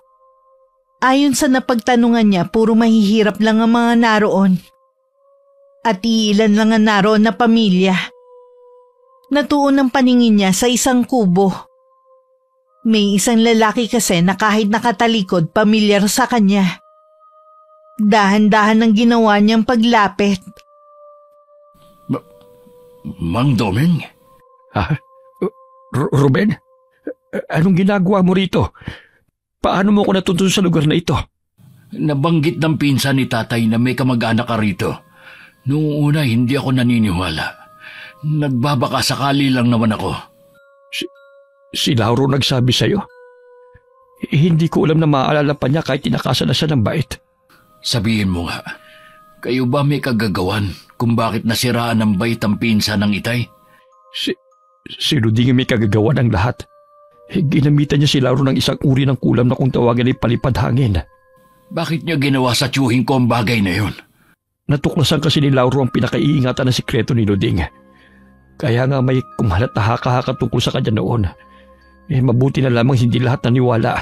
Ayon sa napagtanungan niya, puro mahihirap lang ang mga naroon. At iilan lang ang naroon na pamilya. Natuon ang paningin niya sa isang kubo. May isang lalaki kasi na kahit nakatalikod, pamilyar sa kanya. Dahan-dahan ang ginawa niyang paglapit. Mang Domeng? Ruben? Anong ginagawa mo rito? Paano mo ko natuntun sa lugar na ito? Nabanggit ng pinsan ni tatay na may kamag-anak ka rito. Noong una, hindi ako naniniwala. Nagbabaka sakali lang naman ako. Si Lauro nagsabi sa'yo? Hindi ko alam na maaalala pa niya kahit tinakasan na siya ng bait. Sabihin mo nga, kayo ba may kagagawan kung bakit nasiraan ng bait ang pinsan ng itay? Si Luding may kagagawan ng lahat. Ginamitan niya si Lauro ng isang uri ng kulam na kung tawagan ay palipad hangin. Bakit niya ginawa sa tiyuhin ko ang bagay na yun? Natuklasan kasi ni Lauro ang pinakaiingatan na sikreto ni Luding. Kaya nga may kumalat na haka-haka tungkol sa kanya noon. Mabuti na lamang hindi lahat naniwala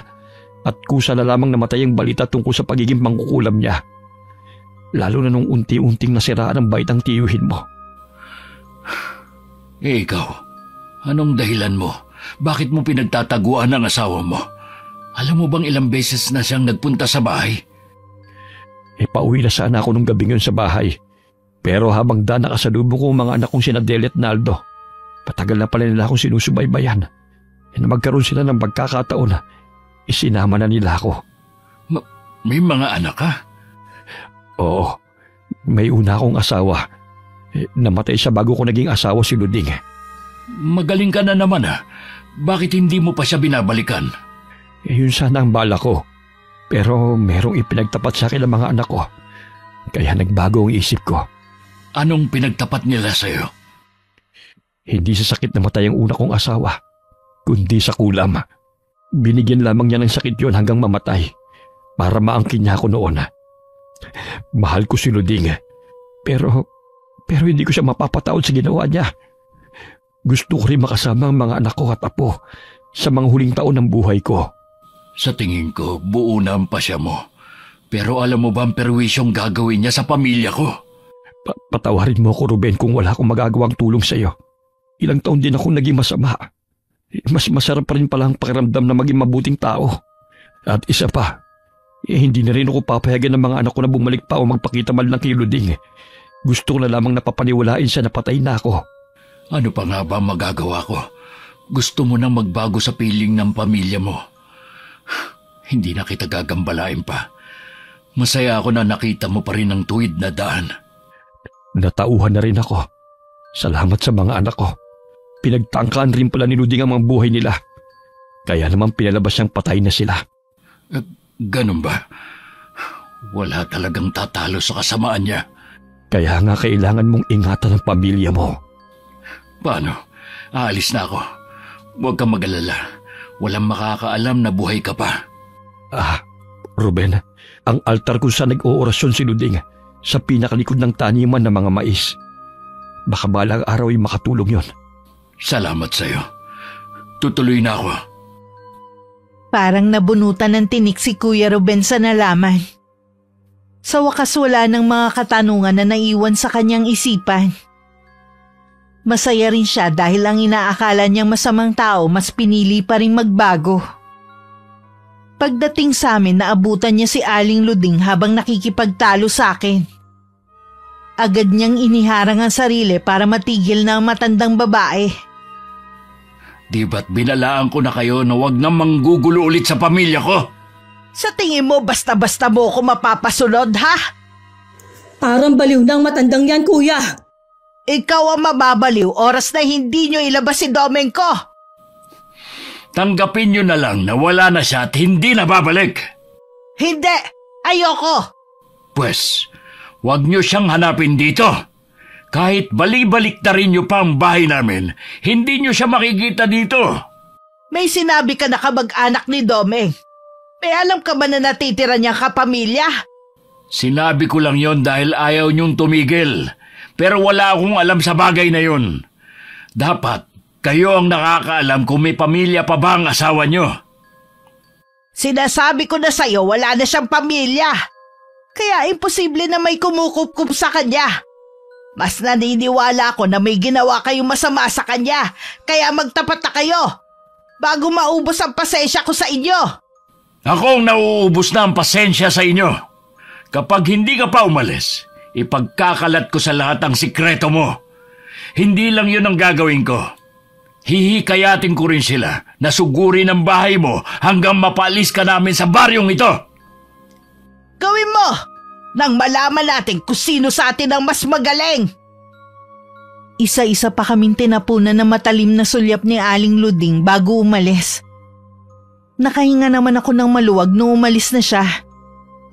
at kusa na lamang namatay ang balita tungkol sa pagiging mangkukulam niya. Lalo na nung unti-unting nasiraan ang bait ang tiyuhin mo. Ikaw, anong dahilan mo? Bakit mo pinagtataguan ang asawa mo? Alam mo bang ilang beses na siyang nagpunta sa bahay? Pauwi na sana ako nung gabi ngayon sa bahay. Pero habang nakasalubong ko ang mga anak kong sina Deli at Naldo, patagal na pala nila akong sinusubaybayan. Magkaroon sila ng pagkakataon na isinama na nila ako. May mga anak ka? Oo, may una akong asawa. Namatay siya bago ko naging asawa si Luding. Magaling ka na naman ha. Bakit hindi mo pa siya binabalikan? Yun sana ang bala ko. Pero merong ipinagtapat sa akin ng mga anak ko. Kaya nagbago ang isip ko. Anong pinagtapat nila sa'yo? Hindi sa sakit namatay ang una kong asawa, kundi sa kulam. Binigyan lamang niya ng sakit yon hanggang mamatay para maangkin niya ako noon. Mahal ko si Luding, pero hindi ko siya mapapatawad sa ginawa niya. Gusto ko rin makasama ang mga anak ko at apo sa mga huling taon ng buhay ko. Sa tingin ko, buo na ang pasya mo. Pero alam mo ba ang perwisyong gagawin niya sa pamilya ko? Patawarin mo ako, Ruben, kung wala akong magagawang tulong sa iyo. Ilang taon din akong naging masama. Mas masarap pa rin pala ang pakiramdam na maging mabuting tao. At isa pa, hindi na rin ako papayagan ng mga anak ko na bumalik pa o magpakita man lang kay Luding. Gusto ko na lamang napapaniwalain siya na patay na ako. Ano pa nga ba magagawa ko? Gusto mo nang magbago sa piling ng pamilya mo. Hindi na kita gagambalain pa. Masaya ako na nakita mo pa rin ang tuwid na daan. Natauhan na rin ako. Salamat sa mga anak ko. Pinagtangkaan rin pala ni Luding ang mga buhay nila. Kaya naman pinalabas siyang patay na sila. Ganun ba? Wala talagang tatalo sa kasamaan niya. Kaya nga kailangan mong ingatan ang pamilya mo. Paano? Aalis na ako. Huwag kang mag-alala. Walang makakaalam na buhay ka pa. Ruben, ang altar kung saan nag-oorasyon si Luding sa pinakalikod ng taniman ng mga mais. Baka balang araw ay makatulong yon. Salamat sa'yo. Tutuloy na ako. Parang nabunutan ng tinik si Kuya Ruben sa nalaman. Sa wakas wala ng mga katanungan na naiwan sa kanyang isipan. Masaya rin siya dahil ang inaakala niyang masamang tao mas pinili pa rin magbago. Pagdating sa amin, naabutan niya si Aling Luding habang nakikipagtalo sa akin. Agad niyang iniharang ang sarili para matigil na ang matandang babae. Di ba't binalaan ko na kayo na wag na manggugulo ulit sa pamilya ko? Sa tingin mo basta-basta mo ako mapapasunod, ha? Parang baliw na ang matandang yan, kuya. Ikaw ang mababaliw oras na hindi niyo ilabas si Domenko. Tanggapin niyo na lang na wala na siya at hindi na babalik. Hindi! Ayoko! Pwes, wag niyo siyang hanapin dito. Kahit bali-balik na rin niyo pa ang bahay namin, hindi niyo siya makikita dito. May sinabi ka na kamag-anak ni Domeng. May alam ka ba na natitira niyang kapamilya? Sinabi ko lang yon dahil ayaw niyong tumigil. Pero wala akong alam sa bagay na yun. Dapat kayo ang nakakaalam kung may pamilya pa ba ang asawa niyo. Sinasabi ko na sa'yo wala na siyang pamilya. Kaya imposible na may kumukup-kup sa kanya. Mas naniniwala ako na may ginawa kayong masama sa kanya. Kaya magtapat na kayo bago maubos ang pasensya ko sa inyo. Ako ang nauubos na ang pasensya sa inyo. Kapag hindi ka pa umalis, ipagkakalat ko sa lahat ang sikreto mo. Hindi lang yun ang gagawin ko. Hihikayatin ko rin sila na sugurin ang bahay mo hanggang mapalis ka namin sa baryong ito. Gawin mo nang malaman natin kung sino sa atin ang mas magaling. Isa-isa pa kaming tinapunan ng matalim na sulyap ni Aling Luding bago umalis. Nakahinga naman ako ng maluwag nung umalis na siya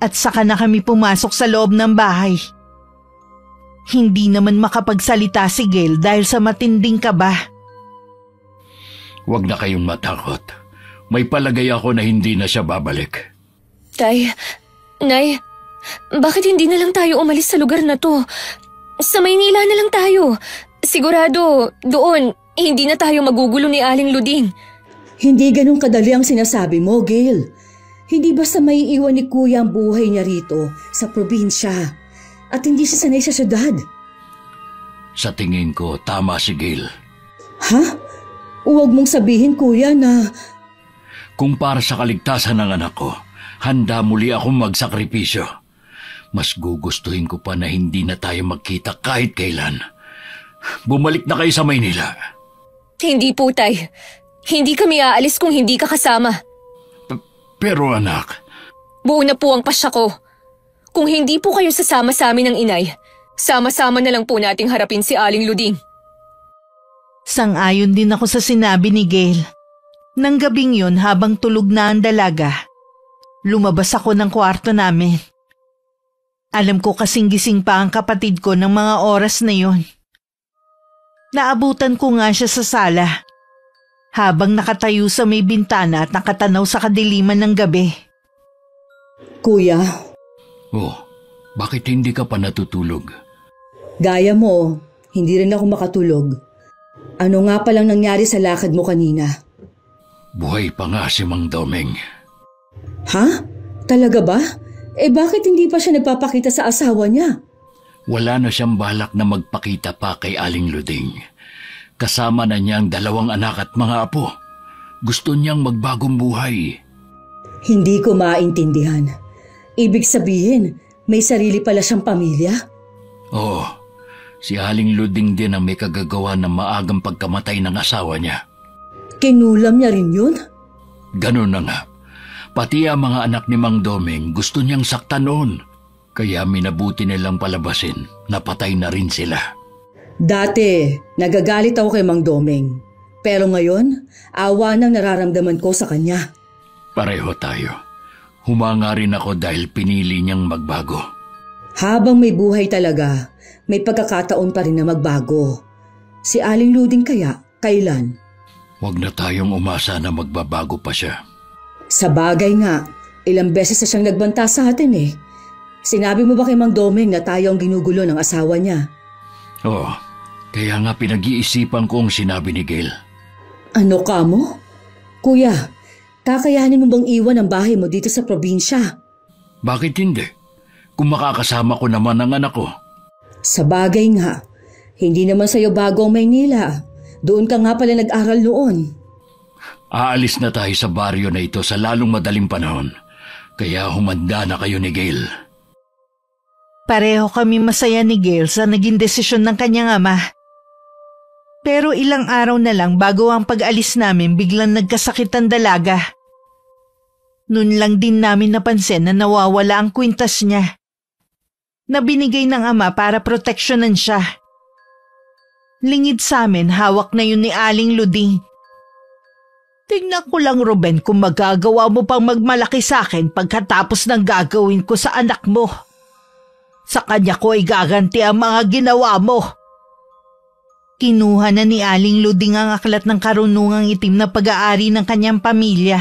at saka na kami pumasok sa loob ng bahay. Hindi naman makapagsalita si Gail dahil sa matinding kaba. Huwag na kayong matakot. May palagay ako na hindi na siya babalik. Tay, Nay, bakit hindi na lang tayo umalis sa lugar na to? Sa Maynila na lang tayo. Sigurado, doon, hindi na tayo magugulo ni Aling Luding. Hindi ganun kadali ang sinasabi mo, Gail. Hindi basta may iwan ni kuya ang buhay niya rito sa probinsya at hindi siya sanay sa syudad. Sa tingin ko, tama si Gail. Ha? Huwag mong sabihin, kuya, na... Kung para sa kaligtasan ng anak ko, handa muli akong magsakripisyo. Mas gugustuhin ko pa na hindi na tayo magkita kahit kailan. Bumalik na kayo sa Maynila. Hindi po, Tay. Hindi kami aalis kung hindi ka kasama. Pero anak... Buo na po ang pasya ko. Kung hindi po kayo sasama sa amin ng inay, sama-sama na lang po nating harapin si Aling Luding. Sang-ayon din ako sa sinabi ni Gail. Nang gabing yun habang tulog na ang dalaga, lumabas ako ng kwarto namin. Alam ko kasing gising pa ang kapatid ko ng mga oras na yun. Naabutan ko nga siya sa sala. habang nakatayo sa may bintana at nakatanaw sa kadiliman ng gabi. Kuya, Oh, bakit hindi ka pa natutulog? gaya mo, hindi rin ako makatulog. Ano nga palang nangyari sa lakad mo kanina? Buhay pa nga si Mang Domeng. Ha? Talaga ba? Bakit hindi pa siya nagpapakita sa asawa niya? Wala na siyang balak na magpakita pa kay Aling Luding. Kasama na niya ang 2 anak at mga apo. Gusto niyang magbagong buhay. Hindi ko maintindihan. Ibig sabihin, may sarili pala siyang pamilya? Oo, si Aling Luding din ang may kagagawa ng maagang pagkamatay ng asawa niya. Kinulam niya rin yun? Ganun na nga. Pati ang mga anak ni Mang Domeng gusto niyang saktan noon. Kaya minabuti nilang palabasin. Napatay na rin sila. Dati, nagagalit ako kay Mang Domeng. Pero ngayon, awa nang nararamdaman ko sa kanya. Pareho tayo. Humanga rin ako dahil pinili niyang magbago. Habang may buhay talaga, may pagkakataon pa rin na magbago. Si Aling Luding kaya, kailan? Huwag na tayong umasa na magbabago pa siya. Sa bagay nga, ilang beses na siyang nagbanta sa atin eh. Sinabi mo ba kay Mang Domeng na tayo ang ginugulo ng asawa niya? Oo, kaya nga pinag-iisipan ko ang sinabi ni Gail. Ano ka mo? Kuya, kakayanin mo bang iwan ang bahay mo dito sa probinsya? Bakit hindi? Kung makakasama ko naman ang anak ko. Sa bagay nga, hindi naman sa'yo bago ang Maynila. Doon ka nga pala nag-aral noon. Aalis na tayo sa baryo na ito sa lalong madaling panahon. Kaya humanda na kayo ni Gail. Pareho kami masaya ni Gail sa naging desisyon ng kanyang ama. Pero ilang araw na lang bago ang pag-alis namin biglang nagkasakit ang dalaga. Noon lang din namin napansin na nawawala ang kwintas niya. Na binigay ng ama para proteksyonan siya. Lingid sa amin, hawak na yun ni Aling Luding. Tingnan ko lang, Ruben, kung magagawa mo pang magmalaki sa akin pagkatapos ng gagawin ko sa anak mo. Sa kanya ko ay gaganti ang mga ginawa mo. Kinuha na ni Aling Luding ang aklat ng karunungang itim na pag-aari ng kanyang pamilya.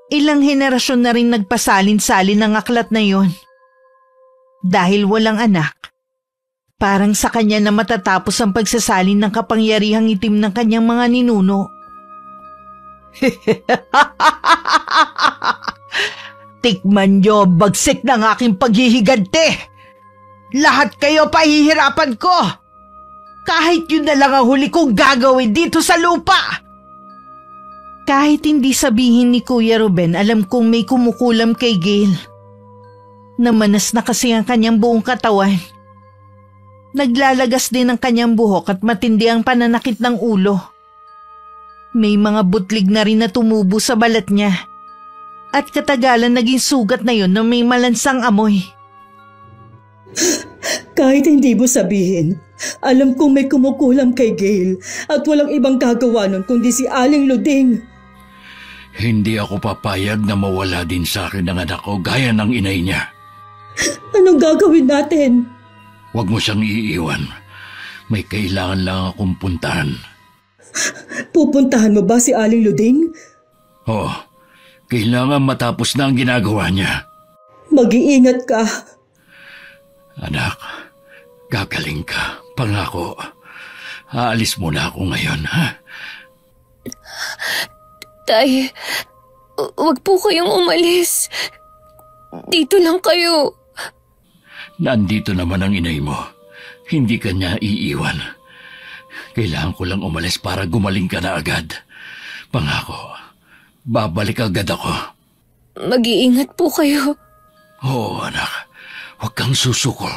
Ilang henerasyon na rin nagpasalin-salin ang aklat na yon. Dahil walang anak, parang sa kanya na matatapos ang pagsasalin ng kapangyarihang itim ng kanyang mga ninuno. Tikman niyo ang bagsik ng aking paghihigante. Lahat kayo pahihirapan ko. Kahit yun na lang ang huli kong gagawin dito sa lupa. Kahit hindi sabihin ni Kuya Ruben, alam kong may kumukulam kay Gail. Namanas na kasi ang kanyang buong katawan. Naglalagas din ang kanyang buhok at matindi ang pananakit ng ulo. May mga butlig na rin na tumubo sa balat niya. At katagalan naging sugat na yon na may malansang amoy. Kahit hindi mo sabihin, alam kong may kumukulam kay Gail at walang ibang gagawa nun kundi si Aling Luding. Hindi ako papayag na mawala din sa akin ang anak ko gaya ng inay niya. Anong gagawin natin? Huwag mo siyang iiwan. May kailangan lang akong puntahan. Pupuntahan mo ba si Aling Luding? Oo, kailangan matapos na ang ginagawa niya. Mag-iingat ka. Anak, gagaling ka. Pangako. Aalis muna ako ngayon, ha? Tay, wag po kayong umalis. Dito lang kayo. Nandito naman ang inay mo. Hindi ka niya iiwan. Kailangan ko lang umalis para gumaling ka na agad. Pangako, babalik agad ako. Mag-iingat po kayo. Oo, anak. Huwag kang susuko.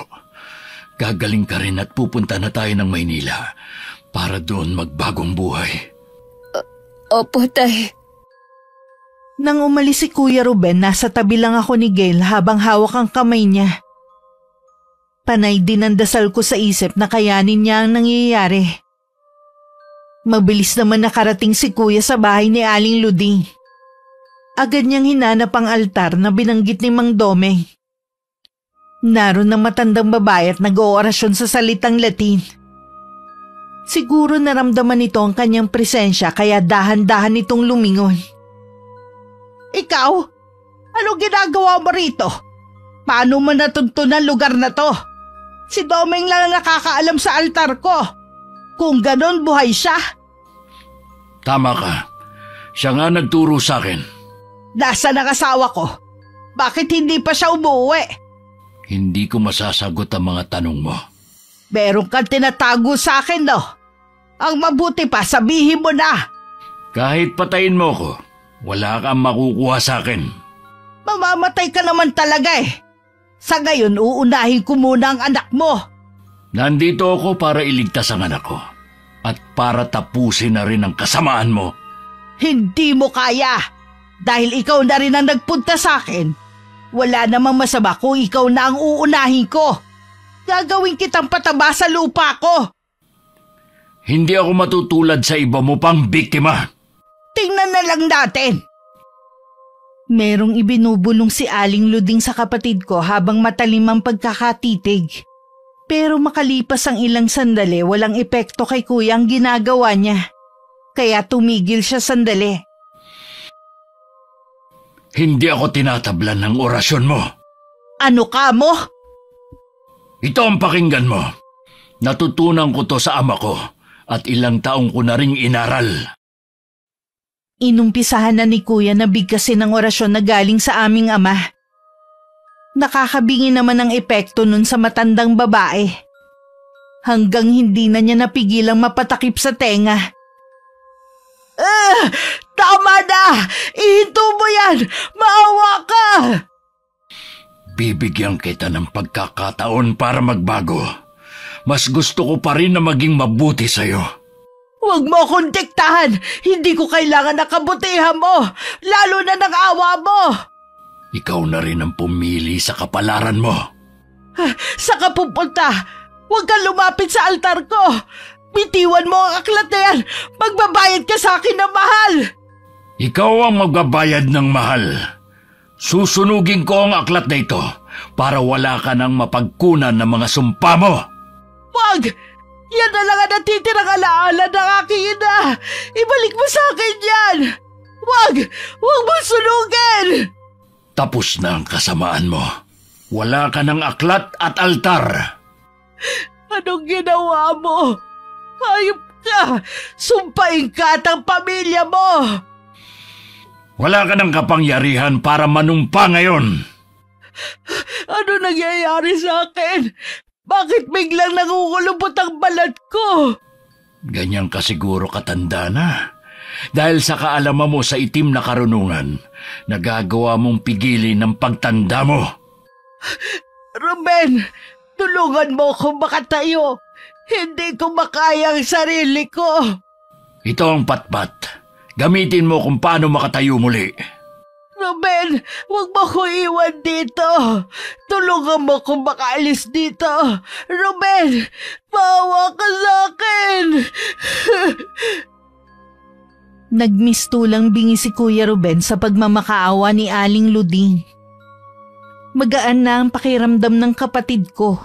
Gagaling ka rin at pupunta na tayo ng Maynila para doon magbagong buhay. Opo, tay. Nang umalis si Kuya Ruben, nasa tabi lang ako ni Gail habang hawak ang kamay niya. Panay din ang dasal ko sa isip na kayanin niya ang nangyayari. Mabilis naman nakarating si Kuya sa bahay ni Aling Luding. Agad niyang hinanap ang altar na binanggit ni Mang Domeng. Naroon ang matandang babae at nag-oorasyon sa salitang Latin. Siguro naramdaman nito ang kanyang presensya kaya dahan-dahan nitong lumingon. Ikaw? Anong ginagawa mo rito? Paano mo natuntunan lugar na to? Si Domeng lang ang nakakaalam sa altar ko. Kung ganon, buhay siya. Tama ka. Siya nga nagturo sa akin. Nasaan ang asawa ko? Bakit hindi pa siya umuwi? Hindi ko masasagot ang mga tanong mo. Meron kang tinatago sa akin, no? Ang mabuti pa, sabihin mo na. Kahit patayin mo ko, wala kang makukuha sa akin. Mamamatay ka naman talaga eh. Sa ngayon, uunahin ko muna ang anak mo. Nandito ako para iligtas ang anak ko. At para tapusin na rin ang kasamaan mo. Hindi mo kaya. Dahil ikaw na rin ang nagpunta sa akin. Wala namang masama kung ikaw na ang uunahin ko. Gagawin kitang pataba sa lupa ko. Hindi ako matutulad sa iba mo pang biktima. Tingnan na lang natin. Merong ibinubulong si Aling Luding sa kapatid ko habang matalim ang pagkakatitig. Pero makalipas ang ilang sandali, walang epekto kay kuya ang ginagawa niya. Kaya tumigil siya sandali. Hindi ako tinatablan ng orasyon mo. Ano ka mo? Ito ang pakinggan mo. Natutunan ko to sa ama ko at ilang taong ko na ring inaral. Inumpisahan na ni kuya na bigkasin ang orasyon na galing sa aming ama. Nakakabingi naman ang epekto nun sa matandang babae. Hanggang hindi na niya napigilang mapatakip sa tenga. Tama na! Ihinto mo yan! Maawa ka! Bibigyan kita ng pagkakataon para magbago. Mas gusto ko pa rin na maging mabuti sa'yo. Huwag mo akong diktahan! Hindi ko kailangan ng kabutihan mo! Lalo na ng awa mo! Ikaw na rin ang pumili sa kapalaran mo. Saan ka pupunta? Huwag kang lumapit sa altar ko! Bitiwan mo ang aklat na yan! Magbabayad ka sa akin ng mahal! Ikaw ang magbabayad ng mahal. Susunugin ko ang aklat na ito para wala ka nang mapagkunan ng mga sumpa mo. Wag! Yan na lang ang natitirang alaala ng aking ina! Ibalik mo sa akin yan! Wag! Wag mo sunugin! Tapos na ang kasamaan mo. Wala ka ng aklat at altar. Anong ginawa mo? Hayop ka! Sumpain ka at ang pamilya mo! Wala ka ng kapangyarihan para manumpa ngayon. Ano nangyayari sa akin? Bakit biglang nangungulubot ang balat ko? Ganyan ka siguro katanda na. Dahil sa kaalaman mo sa itim na karunungan, nagagawa mong pigilin ang pagtanda mo. Ruben, tulungan mo akong makatayo. Hindi ko makaya ang sarili ko. Ito ang patpat. Gamitin mo kung paano makatayo muli. Ruben, huwag mo ko iwan dito. Tulungan mo kung makaalis dito. Ruben, maawa ka sa akin. Nagmistulang bingi si Kuya Ruben sa pagmamakaawa ni Aling Luding. Magaan na ang pakiramdam ng kapatid ko.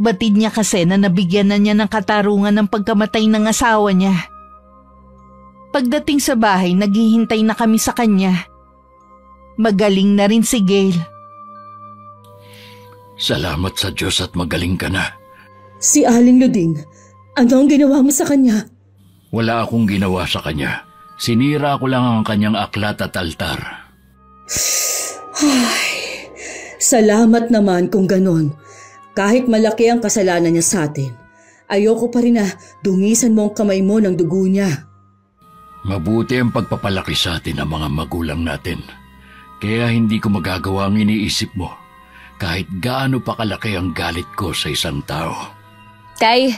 Batid niya kasi na nabigyan na niya ng katarungan ng pagkamatay ng asawa niya. Pagdating sa bahay, naghihintay na kami sa kanya. Magaling na rin si Gail. Salamat sa Diyos at magaling ka na. Si Aling Luding, ano ang ginawa mo sa kanya? Wala akong ginawa sa kanya. Sinira ko lang ang kanyang aklat at altar. Ay, salamat naman kung ganon. Kahit malaki ang kasalanan niya sa atin, ayoko pa rin na dungisan mo ang kamay mo ng dugo niya. Mabuti ang pagpapalaki sa atin ng mga magulang natin. Kaya hindi ko magagawa ang iniisip mo, kahit gaano pa kalaki ang galit ko sa isang tao. Tay,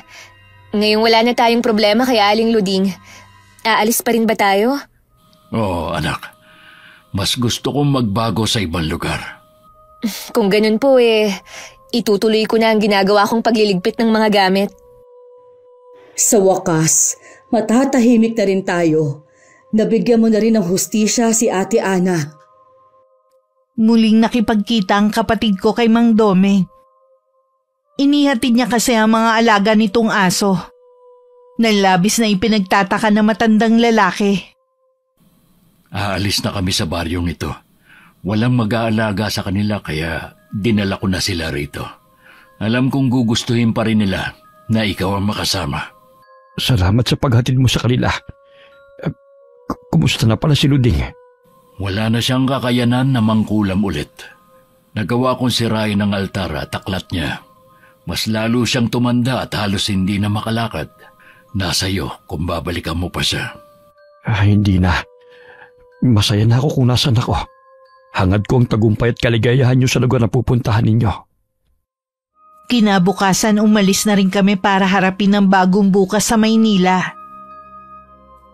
ngayong wala na tayong problema kay Aling Luding, aalis pa rin ba tayo? Oo, anak. Mas gusto kong magbago sa ibang lugar. Kung ganun po itutuloy ko na ang ginagawa kong pagliligpit ng mga gamit. Sa wakas, matatahimik na rin tayo. Nabigyan mo na rin ng hustisya si Ate Ana. Muling nakipagkita ang kapatid ko kay Mang Domeng. Inihatid niya kasi ang mga alaga nitong aso. Nalabis na ipinagtataka ng matandang lalaki. Aalis na kami sa baryong ito. Walang mag-aalaga sa kanila kaya dinala ko na sila rito. Alam kong gugustuhin pa rin nila na ikaw ang makasama. Salamat sa paghatid mo sa kanila. Kumusta na pala si Luding? Wala na siyang kakayanan na mangkulam ulit. Nagawa kong sirain ang altar at aklat niya. Mas lalo siyang tumanda at halos hindi na makalakad. Nasa iyo kung babalikan mo pa siya. Hindi na. Masaya na ako kung nasan ako. Hangad ko ang tagumpay at kaligayahan niyo sa lugar na pupuntahan ninyo. Kinabukasan umalis na rin kami para harapin ang bagong bukas sa Maynila.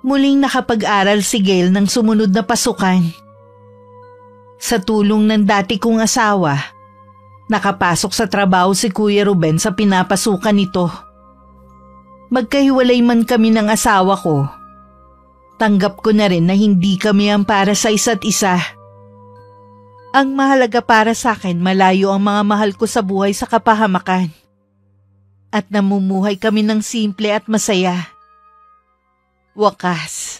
Muling nakapag-aral si Gail ng sumunod na pasukan. Sa tulong ng dati kong asawa, nakapasok sa trabaho si Kuya Ruben sa pinapasukan nito. Magkahiwalay man kami ng asawa ko, tanggap ko na rin na hindi kami ang para sa isa't isa. Ang mahalaga para sa akin, malayo ang mga mahal ko sa buhay sa kapahamakan. At namumuhay kami ng simple at masaya. Wakas,